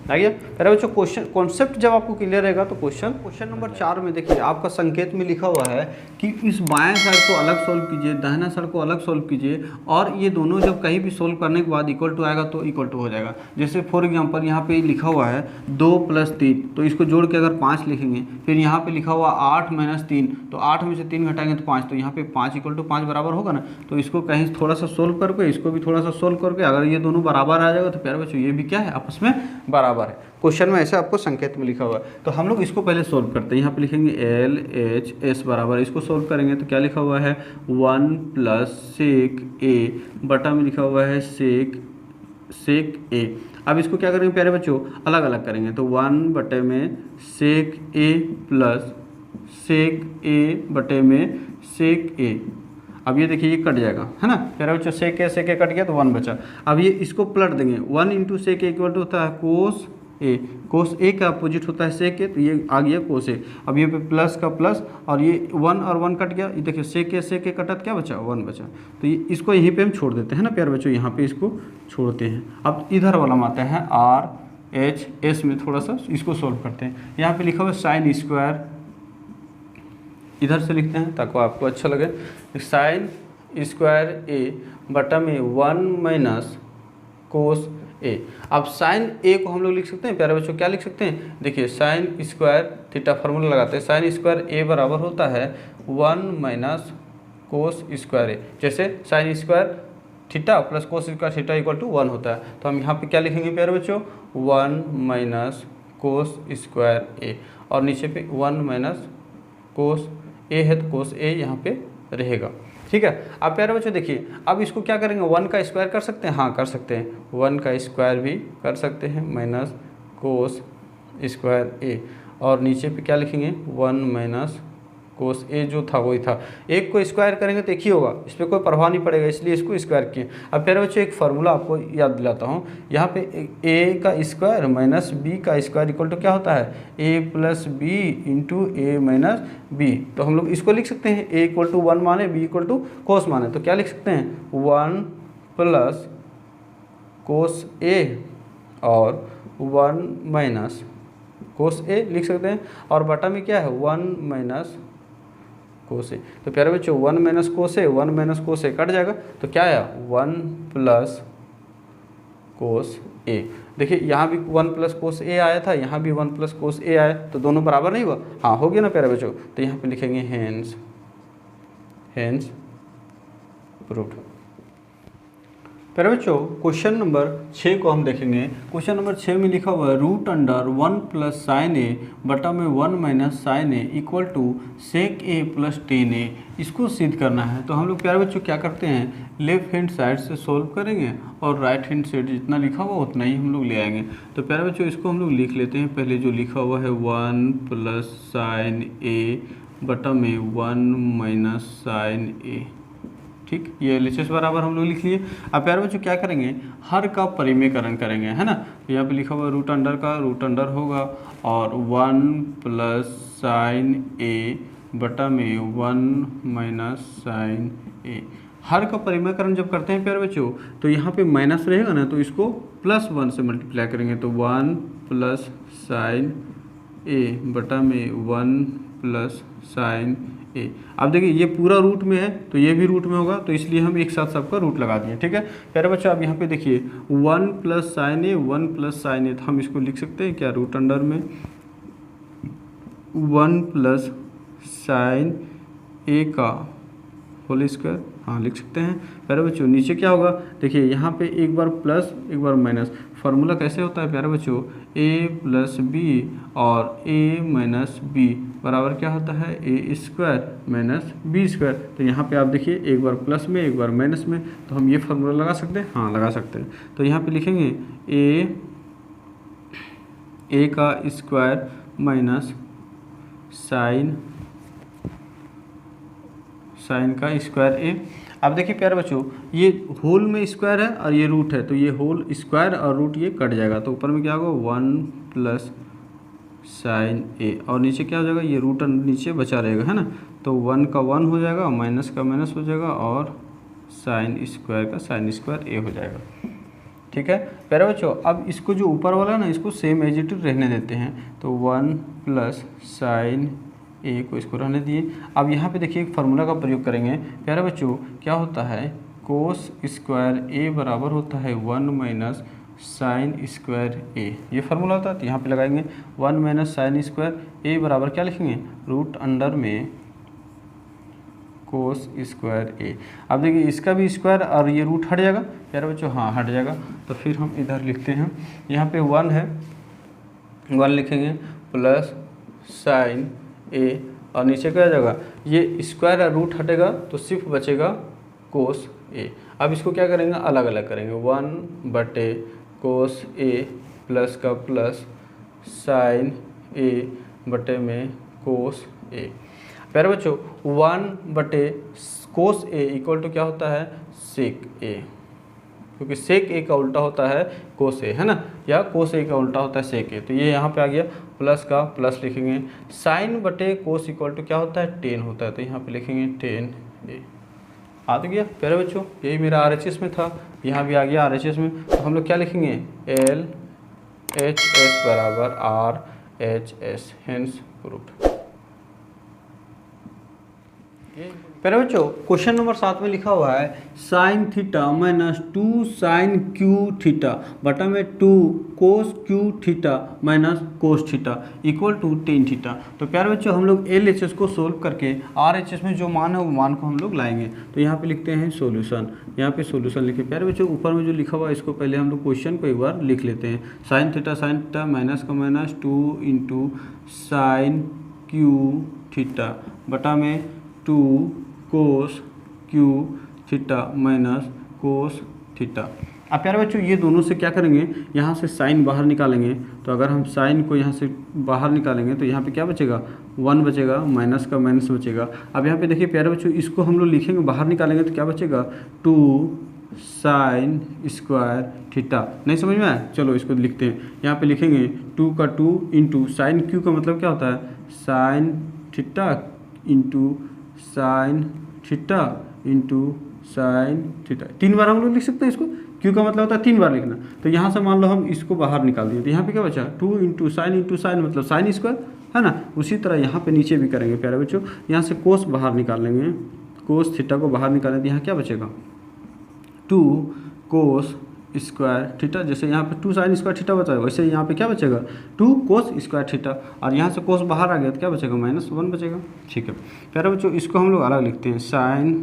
S1: आ गया प्यारे बच्चों। क्वेश्चन कॉन्सेप्ट जब आपको क्लियर रहेगा तो क्वेश्चन नंबर 4 में देखिए आपका संकेत में लिखा हुआ है कि इस बाएं साइड को अलग सोल्व कीजिए, दाहिना साइड को अलग सोल्व कीजिए, और ये दोनों जब कहीं भी सोल्व करने के बाद इक्वल टू आएगा तो इक्वल टू हो जाएगा। जैसे फॉर एग्जांपल यहाँ पे लिखा हुआ है 2 + 3, तो इसको जोड़ के अगर 5 लिखेंगे, फिर यहाँ पे लिखा हुआ 8 - 3, तो 8 में से 3 घटाएंगे तो 5, तो यहाँ पे 5 = 5 बराबर होगा ना। तो इसको कहीं थोड़ा सा सोल्व करके, इसको भी थोड़ा सा सोल्व करके, अगर ये दोनों बराबर आ जाएगा तो प्यारे बच्चों ये भी क्या है, आपस में बराबर है। क्वेश्चन में ऐसा आपको संकेत में लिखा हुआ है, तो हम लोग इसको पहले सोल्व करते हैं। यहाँ पे लिखेंगे एल एच एस बराबर, इसको सोल्व करेंगे तो क्या लिखा हुआ है 1 + सेक ए, बटा में लिखा हुआ है सेक ए। अब इसको क्या करेंगे प्यारे बच्चों, अलग अलग करेंगे, तो 1 बटे में सेक ए प्लस सेक ए बटे में सेक ए। अब ये देखिए ये कट जाएगा है ना प्यारे बच्चों, सेक ए कट गया तो 1 बचा। अब ये इसको पलट देंगे, 1 × सेक ए इक्वल टू होता है कोस ए, कोस ए का अपोजिट होता है सेक ए, तो ये आ गया कोस ए। अब ये पे प्लस का प्लस, और ये 1 और 1 कट गया, ये देखिए सेक ए कटत क्या बचा, 1 बचा। तो ये इसको यहीं पे हम छोड़ देते हैं ना प्यारे बच्चों, यहाँ पे इसको छोड़ते हैं। अब इधर वाला में आते हैं आर एच एस में, थोड़ा सा इसको सोल्व करते हैं। यहाँ पे लिखा हुआ साइन स्क्वायर, इधर से लिखते हैं ताकि आपको अच्छा लगे, साइन स्क्वायर ए बटा में 1 - कोस ए। अब साइन ए को हम लोग लिख सकते हैं प्यारे बच्चों, क्या लिख सकते हैं, देखिए साइन स्क्वायर थीटा फार्मूला लगाते हैं, साइन स्क्वायर ए बराबर होता है 1 - कोस स्क्वायर ए। जैसे sine square theta plus cos square theta equal to 1 होता है, तो हम यहाँ पे क्या लिखेंगे प्यारे बच्चों, 1 - कोस स्क्वायर ए, और नीचे पे 1 - कोस ए है तो कोस ए यहाँ पे रहेगा। ठीक है, अब प्यारे बच्चों देखिए अब इसको क्या करेंगे, 1 का स्क्वायर कर सकते हैं, हाँ कर सकते हैं, 1 का स्क्वायर भी कर सकते हैं, माइनस कोस स्क्वायर ए, और नीचे पे क्या लिखेंगे 1 - कोस ए जो था वही था, एक को स्क्वायर करेंगे तो एक ही होगा, इस पर कोई प्रभाव नहीं पड़ेगा, इसलिए इसको स्क्वायर किए। अब प्यारे बच्चों एक फार्मूला आपको याद दिलाता हूँ, यहाँ पे ए का स्क्वायर माइनस बी का स्क्वायर इक्वल टू क्या होता है, ए प्लस बी इंटू ए माइनस बी। तो हम लोग इसको लिख सकते हैं ए इक्वल टू 1 माने, बी इक्वल टू कोस माने, तो क्या लिख सकते हैं 1 प्लस कोस ए और 1 माइनस कोस ए लिख सकते हैं, और बटा में क्या है 1 माइनस कोस ए। तो प्यारे बच्चों 1 माइनस कोस ए, 1 माइनस कोस ए कट जाएगा, तो क्या आया 1 प्लस कोस ए। देखिए यहाँ भी 1 प्लस कोस ए आया था, यहाँ भी 1 प्लस कोस ए आया, तो दोनों बराबर नहीं हुआ, हाँ हो गया ना प्यारे बच्चों। तो यहाँ पे लिखेंगे हेंस प्रूव्ड। प्यारे बच्चों क्वेश्चन नंबर 6 को हम देखेंगे। क्वेश्चन नंबर 6 में लिखा हुआ है root under 1 plus sine A बटा में 1 minus sine A equal to sec A plus tan A. इसको सिद्ध करना है, तो हम लोग प्यारे बच्चों क्या करते हैं, लेफ्ट हैंड साइड से सोल्व करेंगे और राइट हैंड साइड जितना लिखा हुआ उतना ही हम लोग ले आएंगे। तो प्यारे बच्चों इसको हम लोग लिख लेते हैं, पहले जो लिखा हुआ है 1 प्लस साइन ए बटा में 1 माइनस साइन ए, ठीक, ये LHS बराबर हम लोग लिख लिए। अब प्यारे बच्चों क्या करेंगे, हर का परिमेयकरण करेंगे, है ना। तो यहाँ पे लिखा हुआ रूट अंडर का रूट अंडर होगा और 1 प्लस साइन ए बटा में 1 माइनस साइन ए। हर का परिमेयकरण जब करते हैं प्यारे बच्चों, तो यहाँ पे माइनस रहेगा ना, तो इसको प्लस 1 से मल्टीप्लाई करेंगे, तो 1 प्लस साइन ए बटा में 1 प्लस साइन ए। अब देखिए ये पूरा रूट में है, तो ये भी रूट में होगा, तो इसलिए हम एक साथ सबका रूट लगा दिए, ठीक है प्यारे बच्चों। अब यहाँ पे देखिए 1 प्लस साइन ए, 1 प्लस साइन ए, तो हम इसको लिख सकते हैं क्या, रूट अंडर में 1 प्लस साइन ए का होल स्क्वायर, हाँ लिख सकते हैं प्यारे बच्चों। नीचे क्या होगा, देखिए यहाँ पे एक बार प्लस एक बार माइनस, फार्मूला कैसे होता है प्यारे बच्चों, ए प्लस बी और ए माइनस बी बराबर क्या होता है, A square minus B square. तो यहाँ पे आप देखिए एक बार प्लस में एक बार माइनस में, तो हम ये फार्मूला लगा सकते हैं, हाँ लगा सकते हैं। तो यहाँ पे लिखेंगे ए का स्क्वायर माइनस साइन का स्क्वायर ए। अब देखिए प्यारे बच्चों ये होल में स्क्वायर है और ये रूट है, तो ये होल स्क्वायर और रूट ये कट जाएगा, तो ऊपर में क्या होगा 1 प्लस साइन ए, और नीचे क्या हो जाएगा, ये रूट नीचे बचा रहेगा, है ना। तो 1 का 1 हो जाएगा, माइनस का माइनस हो जाएगा, और साइन स्क्वायर का साइन स्क्वायर ए हो जाएगा, ठीक है प्यारे बच्चों। अब इसको जो ऊपर वाला है ना, इसको सेम एज इट इज रहने देते हैं, तो 1 प्लस साइन ए को इसको रहने दिए। अब यहाँ पे देखिए एक फार्मूला का प्रयोग करेंगे प्यारे बच्चों, क्या होता है, कोस स्क्वायर ए बराबर होता है 1 माइनस साइन स्क्वायर ए, ये फार्मूला होता है। तो यहाँ पे लगाएंगे 1 माइनस साइन स्क्वायर ए बराबर क्या लिखेंगे, रूट अंडर में कोस स्क्वायर ए। अब देखिए इसका भी स्क्वायर और ये रूट हट जाएगा प्यारे बच्चों, हाँ हट जाएगा। तो फिर हम इधर लिखते हैं, यहाँ पे 1 है, 1 लिखेंगे प्लस साइन ए, और नीचे क्या जाएगा, ये स्क्वायर और रूट हटेगा तो सिर्फ बचेगा कोस ए। अब इसको क्या करेंगे, अलग अलग करेंगे, 1 बटे कोस ए प्लस का प्लस साइन ए बटे में कोस ए। प्यारे बच्चों 1 बटे कोस ए इक्वल टू क्या होता है, सेक ए, क्योंकि सेक ए का उल्टा होता है कोस ए, है ना, या कोस ए का उल्टा होता है सेक ए। तो ये यहाँ पे आ गया, प्लस का प्लस लिखेंगे, साइन बटे कोस इक्वल टू क्या होता है, टेन होता है, तो यहाँ पे लिखेंगे टेन ए। आ तो गया प्यारे बच्चों, यही मेरा RHS में था, यहाँ भी आ गया RHS में। तो हम लोग क्या लिखेंगे, LHS बराबर RHS, हेंस प्रूव्ड। प्यारे बच्चों क्वेश्चन नंबर 7 में लिखा हुआ है sine theta minus 2 sine cube theta बटा में 2 cos cube theta minus cos theta equal to tan theta. तो प्यारे बच्चों हम लोग LHS को सोल्व करके RHS में जो मान है वो मान को हम लोग लाएंगे। तो यहाँ पे लिखते हैं सॉल्यूशन, यहाँ पे सॉल्यूशन लिखे। प्यारे बच्चों ऊपर में जो लिखा हुआ है इसको पहले हम लोग क्वेश्चन को एक बार लिख लेते हैं। साइन थीटा माइनस का minus 2 into sine cube theta बटा में 2 cos cube theta minus cos theta. अब प्यारे बच्चों ये दोनों से क्या करेंगे, यहाँ से साइन बाहर निकालेंगे। तो अगर हम साइन को यहाँ से बाहर निकालेंगे तो यहाँ पे क्या बचेगा, 1 बचेगा, माइनस का माइनस बचेगा। अब यहाँ पे देखिए प्यारे बच्चों इसको हम लोग लिखेंगे, बाहर निकालेंगे तो क्या बचेगा, 2 साइन स्क्वायर थीटा। नहीं समझ में आया, चलो इसको लिखते हैं। यहाँ पे लिखेंगे 2 का 2 इंटू साइन क्यू का मतलब क्या होता है, sine theta into sine theta into sine theta. 3 बार हम लोग लिख सकते हैं इसको, क्यू का मतलब होता है 3 बार लिखना। तो यहाँ से मान लो हम इसको बाहर निकाल दिए तो यहाँ पे क्या बचा, 2 इंटू साइन मतलब साइन स्क्वायर, है ना। उसी तरह यहाँ पे नीचे भी करेंगे प्यारे बच्चों, यहाँ से कोस बाहर निकाल लेंगे, कोस थीटा को बाहर निकालें तो यहाँ क्या बचेगा, 2 कोस स्क्वायर थीटा। जैसे यहाँ पे 2 साइन स्क्वायर थीटा बचा है, वैसे यहाँ पे क्या बचेगा, 2 कोस स्क्वायर थीटा। और यहाँ से कोस बाहर आ गया तो क्या बचेगा, -1 बचेगा। ठीक है प्यारे बच्चों, इसको हम लोग अलग लिखते हैं, साइन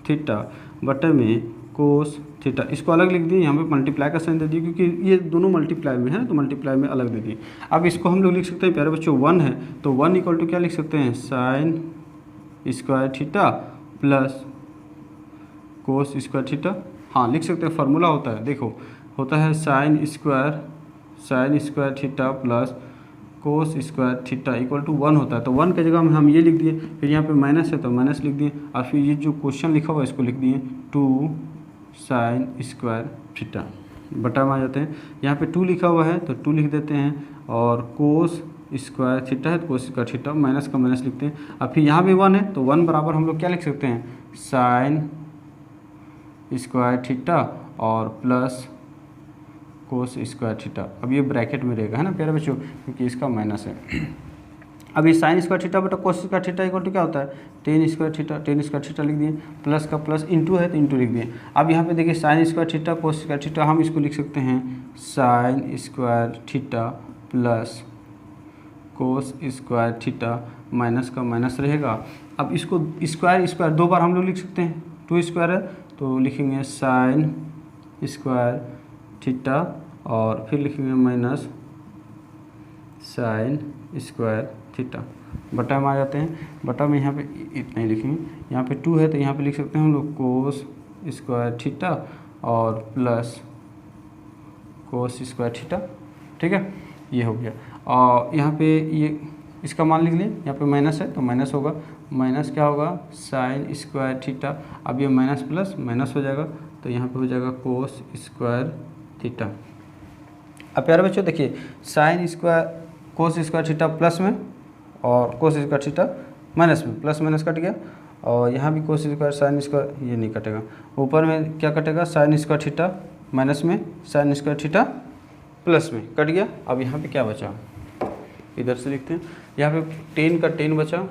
S1: थीटा बटे में कोस थीटा। इसको अलग लिख दिए, यहाँ पे मल्टीप्लाई का साइन दे दिए क्योंकि ये दोनों मल्टीप्लाई में है, तो मल्टीप्लाई में अलग दे दिए। अब इसको हम लोग लिख सकते हैं प्यारे बच्चों, 1 है तो 1 इक्वल टू क्या लिख सकते हैं, sign square theta plus cos square theta. हाँ लिख सकते हैं, फार्मूला होता है, देखो होता है sine square theta plus cos square theta equal to 1 होता है। तो 1 की जगह में हम ये लिख दिए, फिर यहाँ पे माइनस है तो माइनस लिख दिए, और फिर ये जो क्वेश्चन लिखा हुआ है इसको लिख दिए 2 साइन स्क्वायर थीटा बटा में आ जाते हैं। यहाँ पे 2 लिखा हुआ है तो 2 लिख देते हैं, और कोस स्क्वायर थीटा है तो कोस स्क्वायर थीटा, माइनस का माइनस लिखते हैं। अब फिर यहाँ भी 1 है तो 1 बराबर हम लोग क्या लिख सकते हैं, साइन स्क्वायर थीटा और प्लस कोस स्क्वायर थीटा। अब ये ब्रैकेट में रहेगा, है ना प्यारे बच्चों, क्योंकि इसका माइनस है। अब ये साइन स्क्वायर थीटा बटा cos square theta equal to क्या होता है, टेन स्क्वायर थीटा लिख दिए, प्लस का प्लस इंटू है तो इंटू लिख दिए। अब यहाँ पे देखिए sine square theta cos square theta, हम इसको लिख सकते हैं sign square theta plus cos square theta, minus का माइनस रहेगा। अब इसको स्क्वायर 2 बार हम लोग लिख सकते हैं, 2 स्क्वायर है तो लिखेंगे साइन स्क्वायर थीटा और फिर लिखेंगे माइनस साइन स्क्वायर थीटा, बटा में आ जाते हैं। बटा में यहाँ पे इतना ही लिखेंगे, यहाँ पे 2 है तो यहाँ पे लिख सकते हैं हम लोग कोस स्क्वायर थीटा और प्लस कोस स्क्वायर थीटा। ठीक है, ये हो गया। और यहाँ पे ये इसका मान लिख लिए, यहाँ पे माइनस है तो माइनस होगा, माइनस क्या होगा, साइन स्क्वायर थीटा। अब ये माइनस प्लस माइनस हो जाएगा तो यहाँ पे हो जाएगा कोस स्क्वायर थीटा। अब प्यारे बच्चों देखिए, साइन स्क्वायर कोस स्क्वायर थीटा प्लस में और कोस स्क्वायर थीटा माइनस में, प्लस माइनस कट गया, और यहाँ भी कोस स्क्वायर साइन स्क्वायर ये नहीं कटेगा। ऊपर में क्या कटेगा, साइन स्क्वायर थीटा माइनस में, साइन स्क्वायर थीटा प्लस में कट गया। अब यहाँ पे क्या बचा, इधर से लिखते हैं, यहाँ पे 10 का 10 बचा,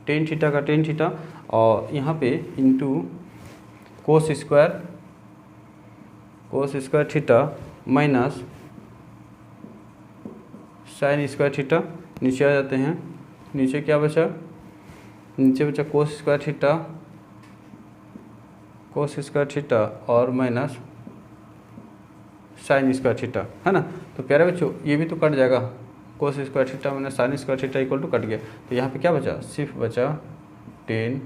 S1: टेन थीटा का टेन थीटा, और यहाँ पे into cos square theta minus sine square theta. नीचे आ जाते हैं, नीचे क्या बचा, नीचे बचा कोस स्क्वायर थीटा और माइनस साइन स्क्वायर थीटा, है ना। तो प्यारे बच्चों ये भी तो कट जाएगा, cos square theta minus sine square theta equal to cut गया। तो यहाँ पे क्या बचा, सिर्फ बचा टेन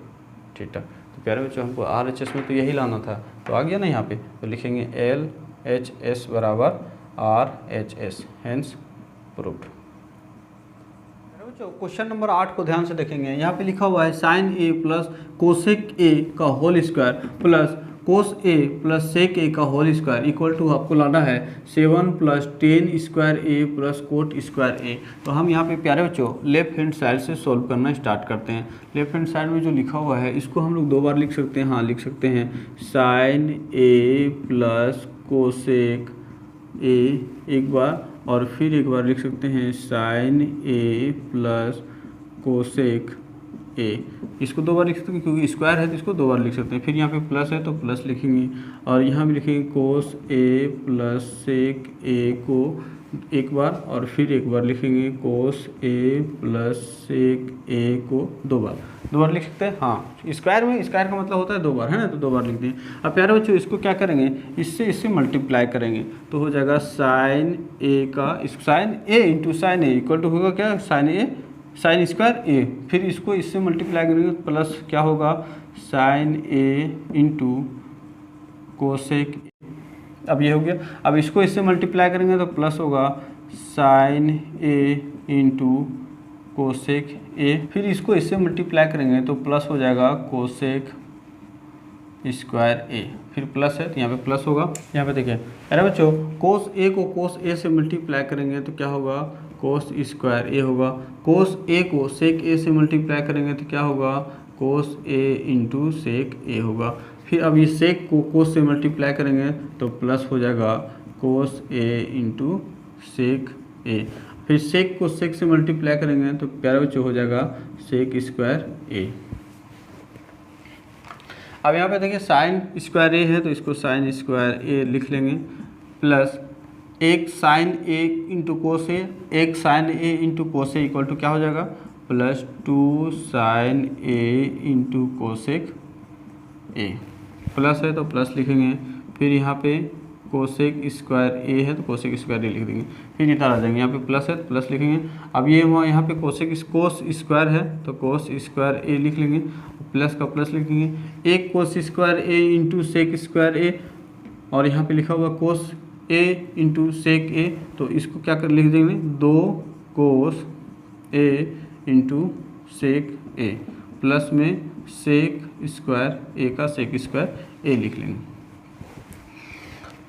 S1: थीटा। तो प्यारे बच्चों हमको RHS में तो यही लाना था, तो आ गया ना यहाँ पे, तो लिखेंगे LHS बराबर RHS, hence proved. Question number 8 को ध्यान से देखेंगे। यहाँ पे लिखा हुआ है sine A plus cosec A का whole square plus cos A plus sec A का होल स्क्वायर इक्वल टू आपको लाना है 7 plus 10 square A plus cot square A. तो हम यहाँ पे प्यारे बच्चों लेफ्ट हैंड साइड से सॉल्व करना स्टार्ट करते हैं। लेफ्ट हैंड साइड में जो लिखा हुआ है इसको हम लोग 2 बार लिख सकते हैं, हाँ लिख सकते हैं, sine A plus cosec A एक बार, और फिर एक बार लिख सकते हैं sine A plus cosec A. इसको 2 बार लिख सकते हैं क्योंकि स्क्वायर है तो इसको 2 बार लिख सकते हैं। फिर यहाँ पे प्लस है तो प्लस लिखेंगे, और यहाँ भी लिखेंगे कोस ए प्लस सेक ए को एक बार, और फिर एक बार लिखेंगे कोस ए प्लस सेक ए को 2 बार लिख सकते हैं। हाँ स्क्वायर में, स्क्वायर का मतलब होता है 2 बार, है ना, तो 2 बार लिख दें। अब प्यारे बच्चों इसको क्या करेंगे, इससे मल्टीप्लाई करेंगे तो हो जाएगा साइन ए का sine A into sine A equal to होगा क्या, sine A sine square A. फिर इसको इससे मल्टीप्लाई करेंगे प्लस क्या होगा, साइन ए इंटू कोसेक अब ये हो गया। अब इसको इससे मल्टीप्लाई करेंगे तो प्लस होगा sine A into cosec A, फिर इसको इससे मल्टीप्लाई करेंगे तो प्लस हो जाएगा कोसेक स्क्वायर ए, फिर प्लस है तो यहाँ पे प्लस होगा। यहाँ पे देखिए अरे बच्चों कोस ए को कोस ए से मल्टीप्लाई करेंगे तो क्या होगा कोस स्क्वायर ए होगा। कोस ए को सेक ए से मल्टीप्लाई करेंगे तो क्या होगा कोस ए इंटू सेक ए होगा। फिर अब ये सेक को कोस से मल्टीप्लाई करेंगे तो प्लस हो जाएगा कोस ए इंटू सेक ए, फिर सेक को सेक से मल्टीप्लाई करेंगे तो प्यारे बच्चों हो जाएगा सेक स्क्वायर ए। अब यहाँ पे देखिए साइन स्क्वायर ए है तो इसको साइन स्क्वायर ए लिख लेंगे, प्लस एक sine A into cos A, एक sine A into cos A equal to क्या हो जाएगा plus 2 sine A into cosec A, plus है तो प्लस लिखेंगे, फिर यहाँ पे कोसेक स्क्वायर ए है तो कोसेक स्क्वायर ए लिख देंगे, फिर इधर आ जाएंगे, यहाँ पे प्लस है तो प्लस लिखेंगे। अब ये वहाँ यहाँ पे कोस स्क्वायर है तो कोस स्क्वायर ए लिख लेंगे, प्लस का प्लस लिखेंगे, एक कोस स्क्वायर ए इंटू सेक स्क्वायर ए, और यहाँ पे लिखा हुआ कोस ए इंटू सेक ए, तो इसको क्या कर लिख देंगे 2 कोस ए इंटू सेक ए, प्लस में सेक स्क्वायर ए का सेक स्क्वायर ए लिख लेंगे।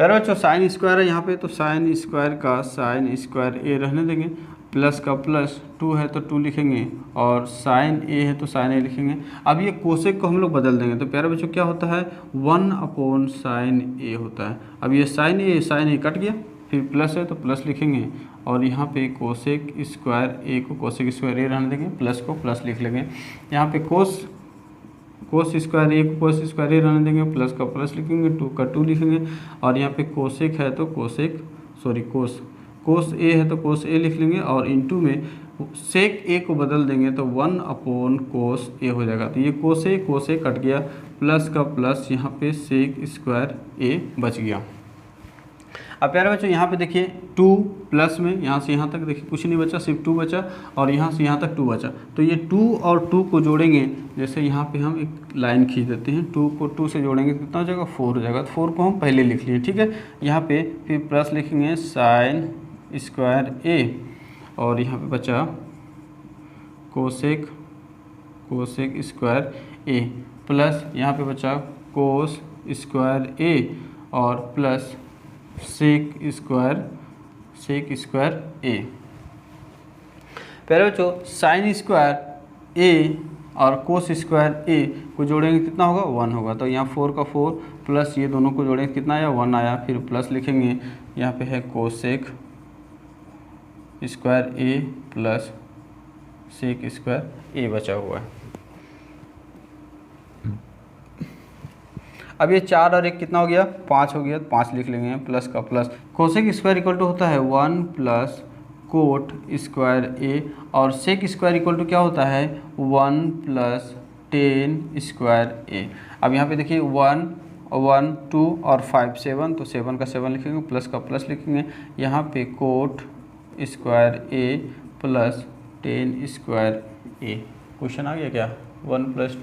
S1: बच्चों साइन स्क्वायर है यहाँ पे तो साइन स्क्वायर का साइन स्क्वायर ए रहने देंगे, प्लस का प्लस 2 है तो 2 लिखेंगे, और साइन ए है तो साइन ए लिखेंगे। अब ये कोसेक को हम लोग बदल देंगे तो प्यारे बच्चों क्या होता है 1 साइन ए होता है। अब ये साइन ए कट गया, फिर प्लस है तो प्लस लिखेंगे, और यहाँ पे कोसेक स्क्वायर ए को कोसेक स्क्वायर ए रहने देंगे, प्लस को प्लस लिख लेंगे। यहाँ पे कोस स्क्वायर ए को कोस स्क्वायर ए रहने देंगे, प्लस का प्लस लिखेंगे, 2 का 2 लिखेंगे, और यहाँ पे कोसेक है तो कोस ए है तो कोस ए लिख लेंगे, और इनटू में सेक ए को बदल देंगे तो 1 कोस ए हो जाएगा। तो ये कोस ए कट गया, प्लस का प्लस यहाँ पे सेक स्क्वायर ए बच गया। अब प्यारे बच्चों यहाँ पे देखिए 2 प्लस में यहाँ से यहाँ तक देखिए कुछ नहीं बचा, सिर्फ 2 बचा, और यहाँ से यहाँ तक 2 बचा, तो ये 2 और 2 को जोड़ेंगे, जैसे यहाँ पे हम एक लाइन खींच देते हैं, 2 को 2 से जोड़ेंगे कितना हो जाएगा 4 हो जाएगा, तो 4 को हम पहले लिख लिए, ठीक है। यहाँ पे फिर प्लस लिखेंगे साइन स्क्वायर ए, और यहाँ पे बचा कोसेक स्क्वायर ए, प्लस यहाँ पे बचा कोस स्क्वायर ए, और प्लस सेक स्क्वायर ए। पहले बच्चों साइन स्क्वायर ए और कोस स्क्वायर ए को जोड़ेंगे कितना होगा 1 होगा, तो यहाँ 4 का 4 प्लस ये दोनों को जोड़ेंगे कितना आया 1 आया, फिर प्लस लिखेंगे, यहाँ पे है cosec square A plus sec square ए बचा हुआ है। अब ये 4 और 1 कितना हो गया 5 हो गया, 5 लिख लेंगे, प्लस का plus, cosec square equal to होता है 1 प्लस कोट स्क्वायर ए, और सेक स्क्वायर इक्वल टू क्या होता है 1 प्लस टेन स्क्वायर ए। अब यहाँ पे देखिए 1 2 और 5 7, तो 7 का 7 लिखेंगे, प्लस का प्लस लिखेंगे, यहाँ पे coat square A plus 10 square A. Question आ गया क्या 1 प्लस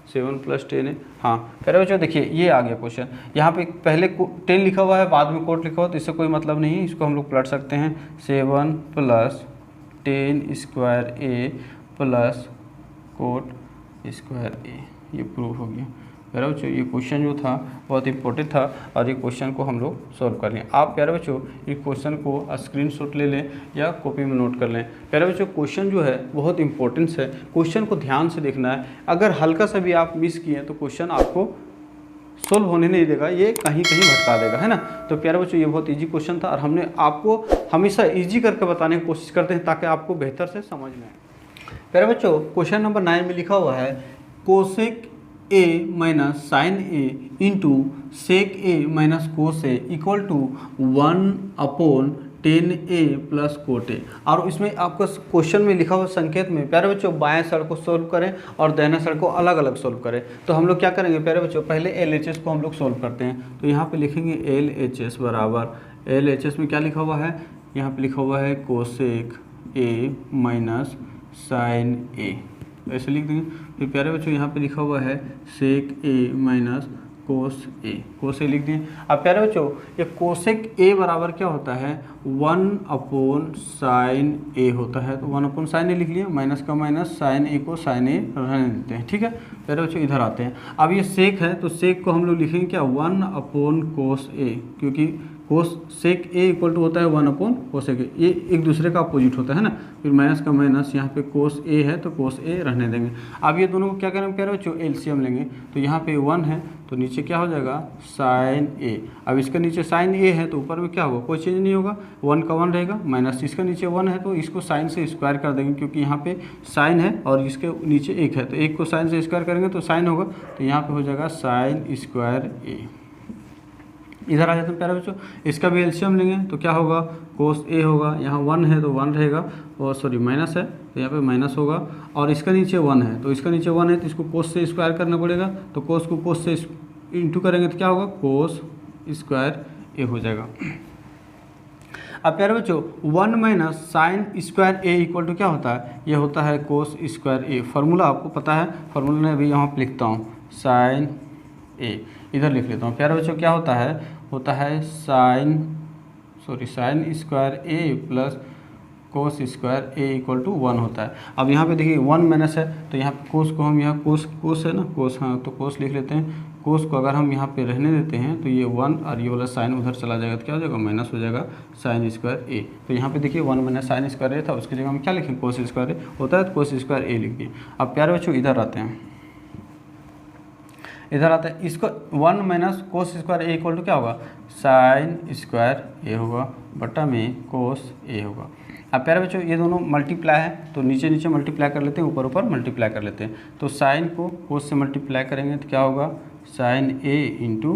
S1: 7 प्लस 10 है, हाँ। पहले बच्चों देखिए ये आ गया क्वेश्चन, यहाँ पे पहले 10 लिखा हुआ है बाद में कोट लिखा हुआ, तो इससे कोई मतलब नहीं है, इसको हम लोग पलट सकते हैं, 7 plus 10 square A plus cot square ए, ये प्रूफ हो गया। प्यारे बच्चों ये क्वेश्चन जो था बहुत इंपॉर्टेंट था, और ये क्वेश्चन को हम लोग सॉल्व कर लें। आप प्यारे बच्चों ये क्वेश्चन को स्क्रीनशॉट ले लें या कॉपी में नोट कर लें। प्यारे बच्चों क्वेश्चन जो है बहुत इंपॉर्टेंस है, क्वेश्चन को ध्यान से देखना है, अगर हल्का सा भी आप मिस किए तो क्वेश्चन आपको सोल्व होने नहीं देगा, ये कहीं कहीं भटका देगा, है ना। तो प्यारे बच्चों ये बहुत ईजी क्वेश्चन था, और हमने आपको हमेशा ईजी करके बताने की कोशिश करते हैं ताकि आपको बेहतर से समझ में आए। प्यारे बच्चों क्वेश्चन नंबर 9 में लिखा हुआ है cosec A minus sine A into sec A minus cos A equal to 1/10 A plus cot A. और इसमें आपको क्वेश्चन में लिखा हुआ संकेत में प्यारे बच्चों बाएं साइड को सोल्व करें और दाहिने साइड को अलग अलग सोल्व करें। तो हम लोग क्या करेंगे प्यारे बच्चों, पहले LHS को हम लोग सोल्व करते हैं। तो यहाँ पे लिखेंगे LHS बराबर, LHS में क्या लिखा हुआ है, यहाँ पे लिखा हुआ है कोसेक ए माइनस साइन ए, ऐसे लिख देंगे। फिर प्यारे बच्चों यहाँ पे लिखा हुआ है सेक ए माइनस कोस ए लिख दिए। अब प्यारे बच्चों ये कोसेक ए बराबर क्या होता है 1/sin ए होता है, तो 1/sin ए लिख लिया, माइनस का माइनस साइन ए को साइन ए रहने देते हैं। ठीक है प्यारे बच्चों इधर आते हैं। अब ये सेक है तो सेक को हम लोग लिखेंगे क्या 1/cos ए, क्योंकि कोस सेक ए इक्वल टू होता है 1/cos ए, ये एक दूसरे का अपोजिट होता है ना। फिर माइनस का माइनस यहाँ पे कोस ए है तो कोस ए रहने देंगे। अब ये दोनों को क्या करेंगे प्यारे बच्चों एलसीएम लेंगे, तो यहाँ पे 1 है तो नीचे क्या हो जाएगा साइन ए। अब इसका नीचे साइन ए है तो ऊपर में क्या होगा कोई चेंज नहीं होगा, 1 का 1 रहेगा, माइनस इसका नीचे 1 है तो इसको साइन से स्क्वायर कर देंगे, क्योंकि यहाँ पे साइन है और इसके नीचे 1 है तो 1 को साइन से स्क्वायर करेंगे तो साइन होगा, तो यहाँ पे हो जाएगा साइन स्क्वायर ए। इधर आ जाते हैं प्यारे बच्चों, इसका भी एलसीएम लेंगे तो क्या होगा कोस ए होगा, यहाँ 1 है तो 1 रहेगा, और सॉरी माइनस है तो यहाँ पे माइनस होगा, और इसका नीचे 1 है तो इसका नीचे 1 है तो इसको कोस से स्क्वायर करना पड़ेगा, तो कोस को कोस से इंटू करेंगे तो क्या होगा कोस स्क्वायर ए हो जाएगा। अब प्यारे बच्चों 1 minus sine square A equal to क्या होता है, ये होता है कोस स्क्वायर ए। फार्मूला आपको पता है, फार्मूला मैं अभी यहाँ पे लिखता हूँ साइन ए, इधर लिख लेता हूँ। प्यारे बच्चों क्या होता है sine square A plus cos square A equal to 1 होता है। अब यहाँ पे देखिए 1 माइनस है तो यहाँ पे कोस को हम यहाँ कोस है ना कोस, हाँ तो कोस लिख लेते हैं। कोस को अगर हम यहाँ पे रहने देते हैं तो ये 1 और ये वाला साइन उधर चला जाएगा तो क्या हो जाएगा माइनस हो जाएगा साइन स्क्वायर ए। तो यहाँ पे देखिए 1 माइनस साइन स्क्वायर ए था, उसकी जगह हम क्या लिखें कोस स्क्वायर ए होता है तो कोस स्क्वायर ए लिख दिए। अब प्यारे बच्चों इधर आते हैं, इसको 1 minus cos square A equal to क्या होगा साइन स्क्वायर ए होगा बटा में कोस ए होगा। अब प्यारे बच्चों ये दोनों मल्टीप्लाई है तो नीचे नीचे मल्टीप्लाई कर लेते हैं, ऊपर ऊपर मल्टीप्लाई कर लेते हैं। तो साइन को कोस से मल्टीप्लाई करेंगे तो क्या होगा साइन ए इंटू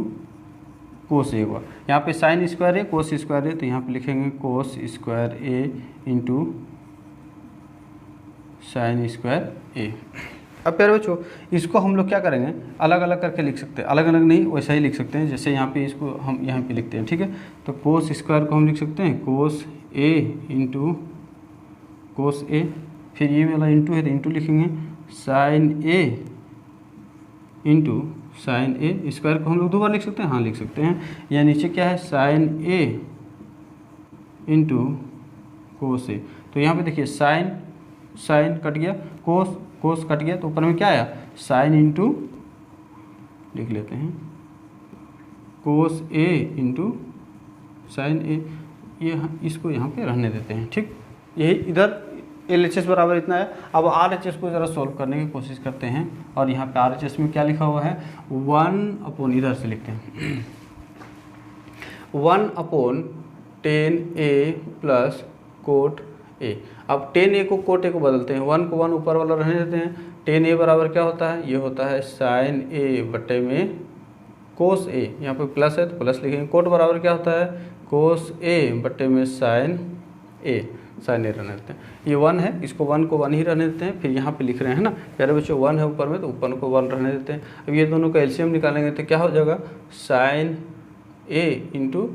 S1: कोस ए होगा। यहाँ पे साइन स्क्वायर है कोस स्क्वायर है तो यहाँ पे लिखेंगे कोस square A into sign square A. अब प्यारे बच्चों इसको हम लोग क्या करेंगे अलग अलग करके लिख सकते हैं, अलग अलग नहीं वैसा ही लिख सकते हैं, जैसे यहाँ पे इसको हम यहाँ पे लिखते हैं। ठीक है तो कोस स्क्वायर को हम लिख सकते हैं कोस ए इंटू कोस ए, फिर ये वाला इंटू है तो इंटू लिखेंगे sign A into sine A. Square को हम लोग 2 बार लिख सकते हैं, हाँ लिख सकते हैं। या नीचे क्या है साइन ए इंटू कोस ए, तो यहाँ पे देखिए साइन कट गया, कोस कट गया, तो ऊपर में क्या आया साइन इंटू लिख लेते हैं कोस ए इंटू साइन ए, ये इसको यहाँ पे रहने देते हैं। ठीक यही इधर LHS बराबर इतना है। अब RHS को ज़रा सॉल्व करने की कोशिश करते हैं, और यहाँ पे RHS में क्या लिखा हुआ है 1/, इधर से लिखते हैं 1/10A प्लस कोट ए। अब 10A को कोट ए को बदलते हैं, 1 को 1 ऊपर वाला रहने देते हैं। 10A बराबर क्या होता है, ये होता है साइन ए बटे में कोस ए, यहाँ पे प्लस है तो प्लस लिखेंगे। कोट बराबर क्या होता है कोस ए बटे में साइन ए रहने देते हैं। ये 1 है, इसको 1 को 1 ही रहने देते हैं। फिर यहाँ पे लिख रहे हैं ना प्यारे बच्चों 1 है ऊपर में तो ऊपर को 1 रहने देते हैं। अब ये दोनों का एलसीएम निकालेंगे तो क्या हो जाएगा साइन ए इंटू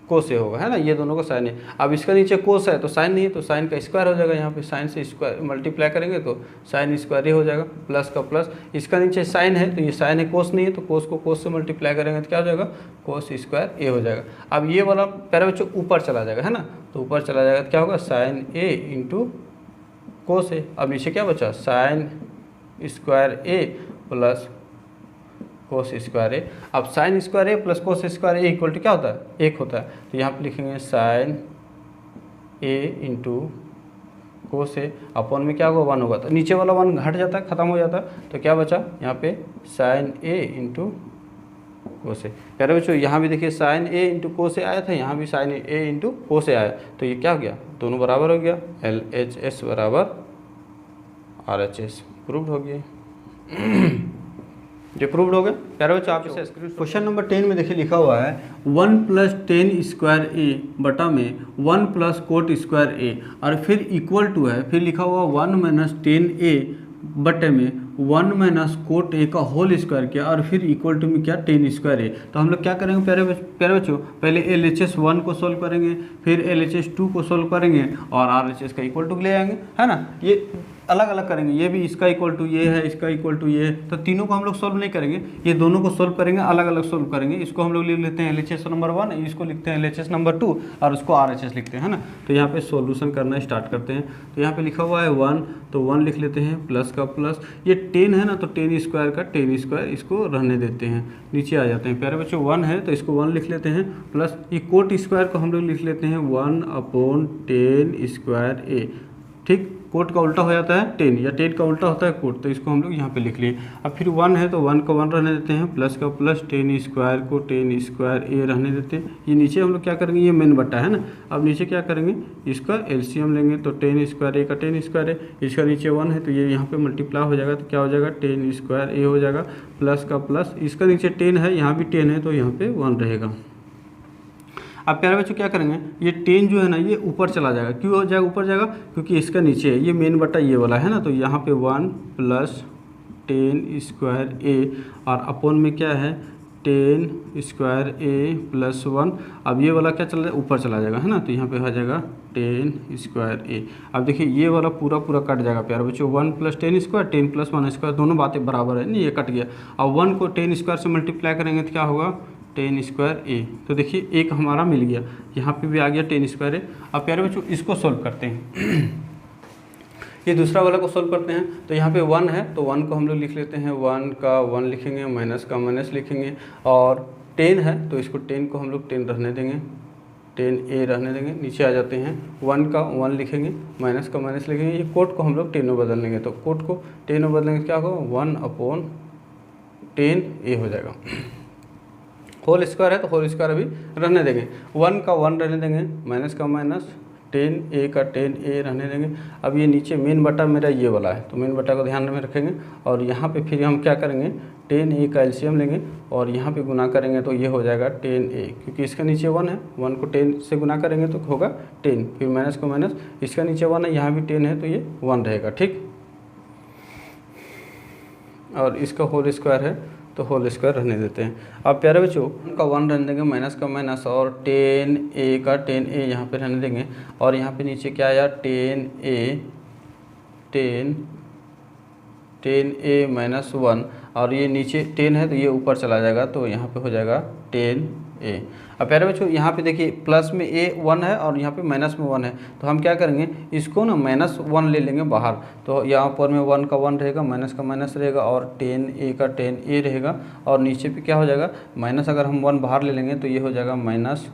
S1: कोस ए होगा, है ना, ये दोनों का साइन है। अब इसका नीचे कोस है तो साइन नहीं है तो साइन का स्क्वायर हो जाएगा, यहाँ पे साइन से स्क्वायर मल्टीप्लाई करेंगे तो साइन स्क्वायर ए हो जाएगा, प्लस का प्लस। इसका नीचे साइन है तो ये साइन है, कोस नहीं है तो कोस को कोस से मल्टीप्लाई करेंगे तो क्या हो जाएगा कोस स्क्वायर ए हो जाएगा। अब ये वाला प्यारे बच्चों ऊपर चला जाएगा, है ना, तो ऊपर चला जाएगा तो क्या होगा साइन ए इंटू कोस ए। अब नीचे क्या बचा sine square A plus cos square A. अब sine square A plus cos square A equal to क्या होता है 1 होता है, तो यहाँ पे लिखेंगे sign A into cos A, upon में क्या होगा 1 होगा, तो नीचे वाला 1 घट जाता है खत्म हो जाता है, तो क्या बचा यहाँ पे साइन ए इंटू कोस ए। प्यारे बच्चों यहाँ भी देखिए साइन ए इंटू कोस ए आया था, यहाँ भी साइन ए इंटू कोस ए आया, तो ये क्या हो गया दोनों बराबर हो गया, LHS बराबर RHS प्रूव्ड हो गया। ये प्रूव्ड हो गया। प्यारे बच्चों आप इसे क्वेश्चन नंबर 10 में देखिए लिखा हुआ है 1 + 10 स्क्वायर ए बटा में 1 + कोट स्क्वायर ए, और फिर इक्वल टू है, फिर लिखा हुआ 1 - 10A बटे में 1 - कोट ए का होल स्क्वायर किया, और फिर इक्वल टू में क्या 10 स्क्वायर ए। तो हम लोग क्या करेंगे प्यारे बच्चों पहले LHS 1 को सोल्व करेंगे, फिर LHS 2 को सोल्व करेंगे और RHS का इक्वल टू ले आएंगे, है ना। ये अलग अलग करेंगे, ये भी इसका इक्वल टू ये है, इसका इक्वल टू ये है, तो तीनों को हम लोग सोल्व नहीं करेंगे, ये दोनों को सोल्व करेंगे, अलग अलग सोल्व करेंगे। इसको हम लोग लिख लेते हैं LHS नंबर 1, इसको लिखते हैं LHS नंबर 2 और उसको RHS लिखते हैं, है ना। तो यहाँ पे सॉल्यूशन करना स्टार्ट करते हैं। तो यहाँ पे लिखा हुआ है 1, तो 1 लिख लेते हैं, प्लस का प्लस, ये 10 है ना, तो 10 स्क्वायर का 10 स्क्वायर इसको रहने देते हैं, नीचे आ जाते हैं। प्यारे बच्चों 1 है तो इसको 1 लिख लेते हैं, प्लस ये कोट स्क्वायर को हम लोग लिख लेते हैं 1/10 स्क्वायर A, ठीक। कोट का उल्टा हो जाता है 10, या 10 का उल्टा होता है कोट, तो इसको हम लोग यहाँ पे लिख लिए। अब फिर 1 है तो 1 का 1 रहने देते हैं, प्लस का प्लस, 10 स्क्वायर को 10 स्क्वायर A रहने देते हैं। ये नीचे हम लोग क्या करेंगे, ये मेन बटा है ना, अब नीचे क्या करेंगे, इसका LCM लेंगे, तो 10 स्क्वायर A का 10 स्क्वायर है, इसका नीचे 1 है तो ये यहाँ पे मल्टीप्लाई हो जाएगा, तो क्या हो जाएगा 10 स्क्वायर A हो जाएगा, प्लस का प्लस, इसका नीचे 10 है, यहाँ भी 10 है तो यहाँ पे 1 रहेगा। अब प्यारे बच्चों क्या करेंगे, ये 10 जो है ना ये ऊपर चला जाएगा, क्यों हो जाएगा ऊपर जाएगा, क्योंकि इसका नीचे है, ये मेन बटा ये वाला है ना, तो यहाँ पे 1 प्लस 10 स्क्वायर A और अपोन में क्या है 10 स्क्वायर A प्लस 1। अब ये वाला क्या चला जाएगा, ऊपर चला जाएगा, है ना, तो यहाँ पे हो जाएगा 10 स्क्वायर A। अब देखिए ये वाला पूरा पूरा कट जाएगा प्यारे बच्चों, 1 प्लस 10 स्क्वायर, 10 प्लस 1 स्क्वायर, दोनों बातें बराबर है, नहीं ये कट गया। अब 1 को 10 स्क्वायर से मल्टीप्लाई करेंगे तो क्या होगा 10 स्क्वायर A, तो देखिए एक हमारा मिल गया, यहाँ पे भी आ गया 10 स्क्वायर A। अब प्यारे बच्चों इसको सोल्व करते हैं ये दूसरा वाला को सोल्व करते हैं। तो यहाँ पे 1 है तो 1 को हम लोग लिख लेते हैं, 1 का 1 लिखेंगे, माइनस का माइनस लिखेंगे, और 10 है तो इसको 10 को हम लोग 10 रहने देंगे, 10A रहने देंगे, नीचे आ जाते हैं, 1 का 1 लिखेंगे, माइनस का माइनस लिखेंगे, ये कोट को हम लोग 10 में बदल लेंगे, तो कोट को 10 में बदलेंगे क्या होगा 1/10A हो जाएगा। होल स्क्वायर है तो होल स्क्वायर अभी रहने देंगे, 1 का 1 रहने देंगे, माइनस का माइनस, 10A का 10A रहने देंगे। अब ये नीचे मेन बटा मेरा ये वाला है, तो मेन बटा को ध्यान में रखेंगे, और यहाँ पे फिर हम क्या करेंगे 10A का LCM लेंगे और यहाँ पे गुना करेंगे तो ये हो जाएगा 10A, क्योंकि इसका नीचे 1 है, 1 को 10 से गुना करेंगे तो होगा 10, फिर माइनस को माइनस, इसका नीचे 1 है, यहाँ भी 10 है तो ये 1 रहेगा, ठीक। और इसका होल स्क्वायर है तो होल स्क्वायर रहने देते हैं। अब प्यारे बच्चों का 1 रहने देंगे, माइनस का माइनस, और 10A का 10A यहाँ पे रहने देंगे, और यहाँ पे नीचे क्या आया 10A माइनस 1, और ये नीचे 10 है तो ये ऊपर चला जाएगा, तो यहाँ पे हो जाएगा 10A। अब प्यारे बच्चों यहाँ पे देखिए प्लस में A 1 है और यहाँ पे माइनस में 1 है, तो हम क्या करेंगे इसको ना -1 ले लेंगे बाहर, तो यहाँ पर में 1 का 1 रहेगा, माइनस का माइनस रहेगा, और 10A का 10A रहेगा, और नीचे पे क्या हो जाएगा माइनस, अगर हम 1 बाहर ले लेंगे तो ये हो जाएगा -10,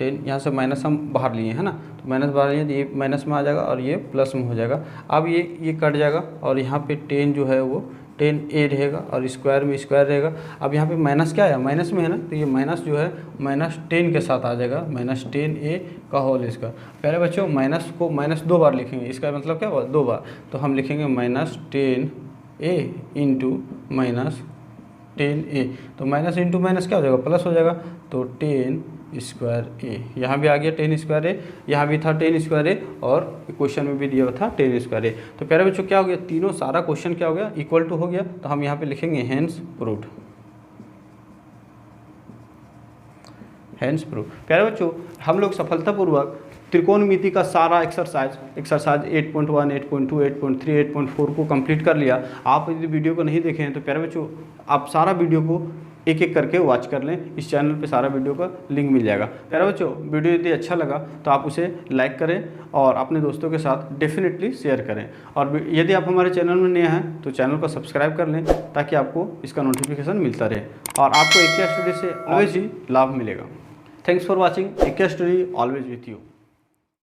S1: यहाँ से माइनस हम बाहर लिए है ना, तो माइनस बाहर लिए तो ये माइनस में आ जाएगा और ये प्लस में हो जाएगा। अब ये कट जाएगा और यहाँ पे 10 जो है वो 10A रहेगा, और स्क्वायर में स्क्वायर रहेगा। अब यहाँ पे माइनस क्या है, माइनस में है ना, तो ये माइनस जो है -10 के साथ आ जाएगा, -10A का होल स्क्वायर। पहले बच्चों माइनस को माइनस 2 बार लिखेंगे, इसका मतलब क्या हुआ 2 बार, तो हम लिखेंगे -10A इंटू -10A, तो माइनस इंटू माइनस क्या हो जाएगा प्लस हो जाएगा, तो 10 स्क्वायर A, यहाँ भी आ गया 10 स्क्वायर A, यहाँ भी था 10 स्क्वायर A, और क्वेश्चन में भी दिया हुआ था 10 स्क्वायर A। तो प्यारे बच्चों क्या हो गया, तीनों सारा क्वेश्चन क्या हो गया इक्वल टू हो गया, तो हम यहाँ पे लिखेंगे हेंस प्रूव्ड, हेंस प्रूव्ड। प्यारे बच्चों हम लोग सफलतापूर्वक त्रिकोणमिति का सारा एक्सरसाइज 8.1, 8.2, 8.3, 8.4 को कंप्लीट कर लिया। आप यदि वीडियो को नहीं देखे हैं तो प्यारे बच्चों आप सारा वीडियो को एक एक करके वॉच कर लें, इस चैनल पे सारा वीडियो का लिंक मिल जाएगा। प्यारे बच्चों वीडियो यदि अच्छा लगा तो आप उसे लाइक करें और अपने दोस्तों के साथ डेफिनेटली शेयर करें, और यदि आप हमारे चैनल में नए हैं तो चैनल को सब्सक्राइब कर लें ताकि आपको इसका नोटिफिकेशन मिलता रहे और आपको एक स्टडी से ऑलवेज ही लाभ मिलेगा। थैंक्स फॉर वॉचिंग, एक स्टडी ऑलवेज विथ यू।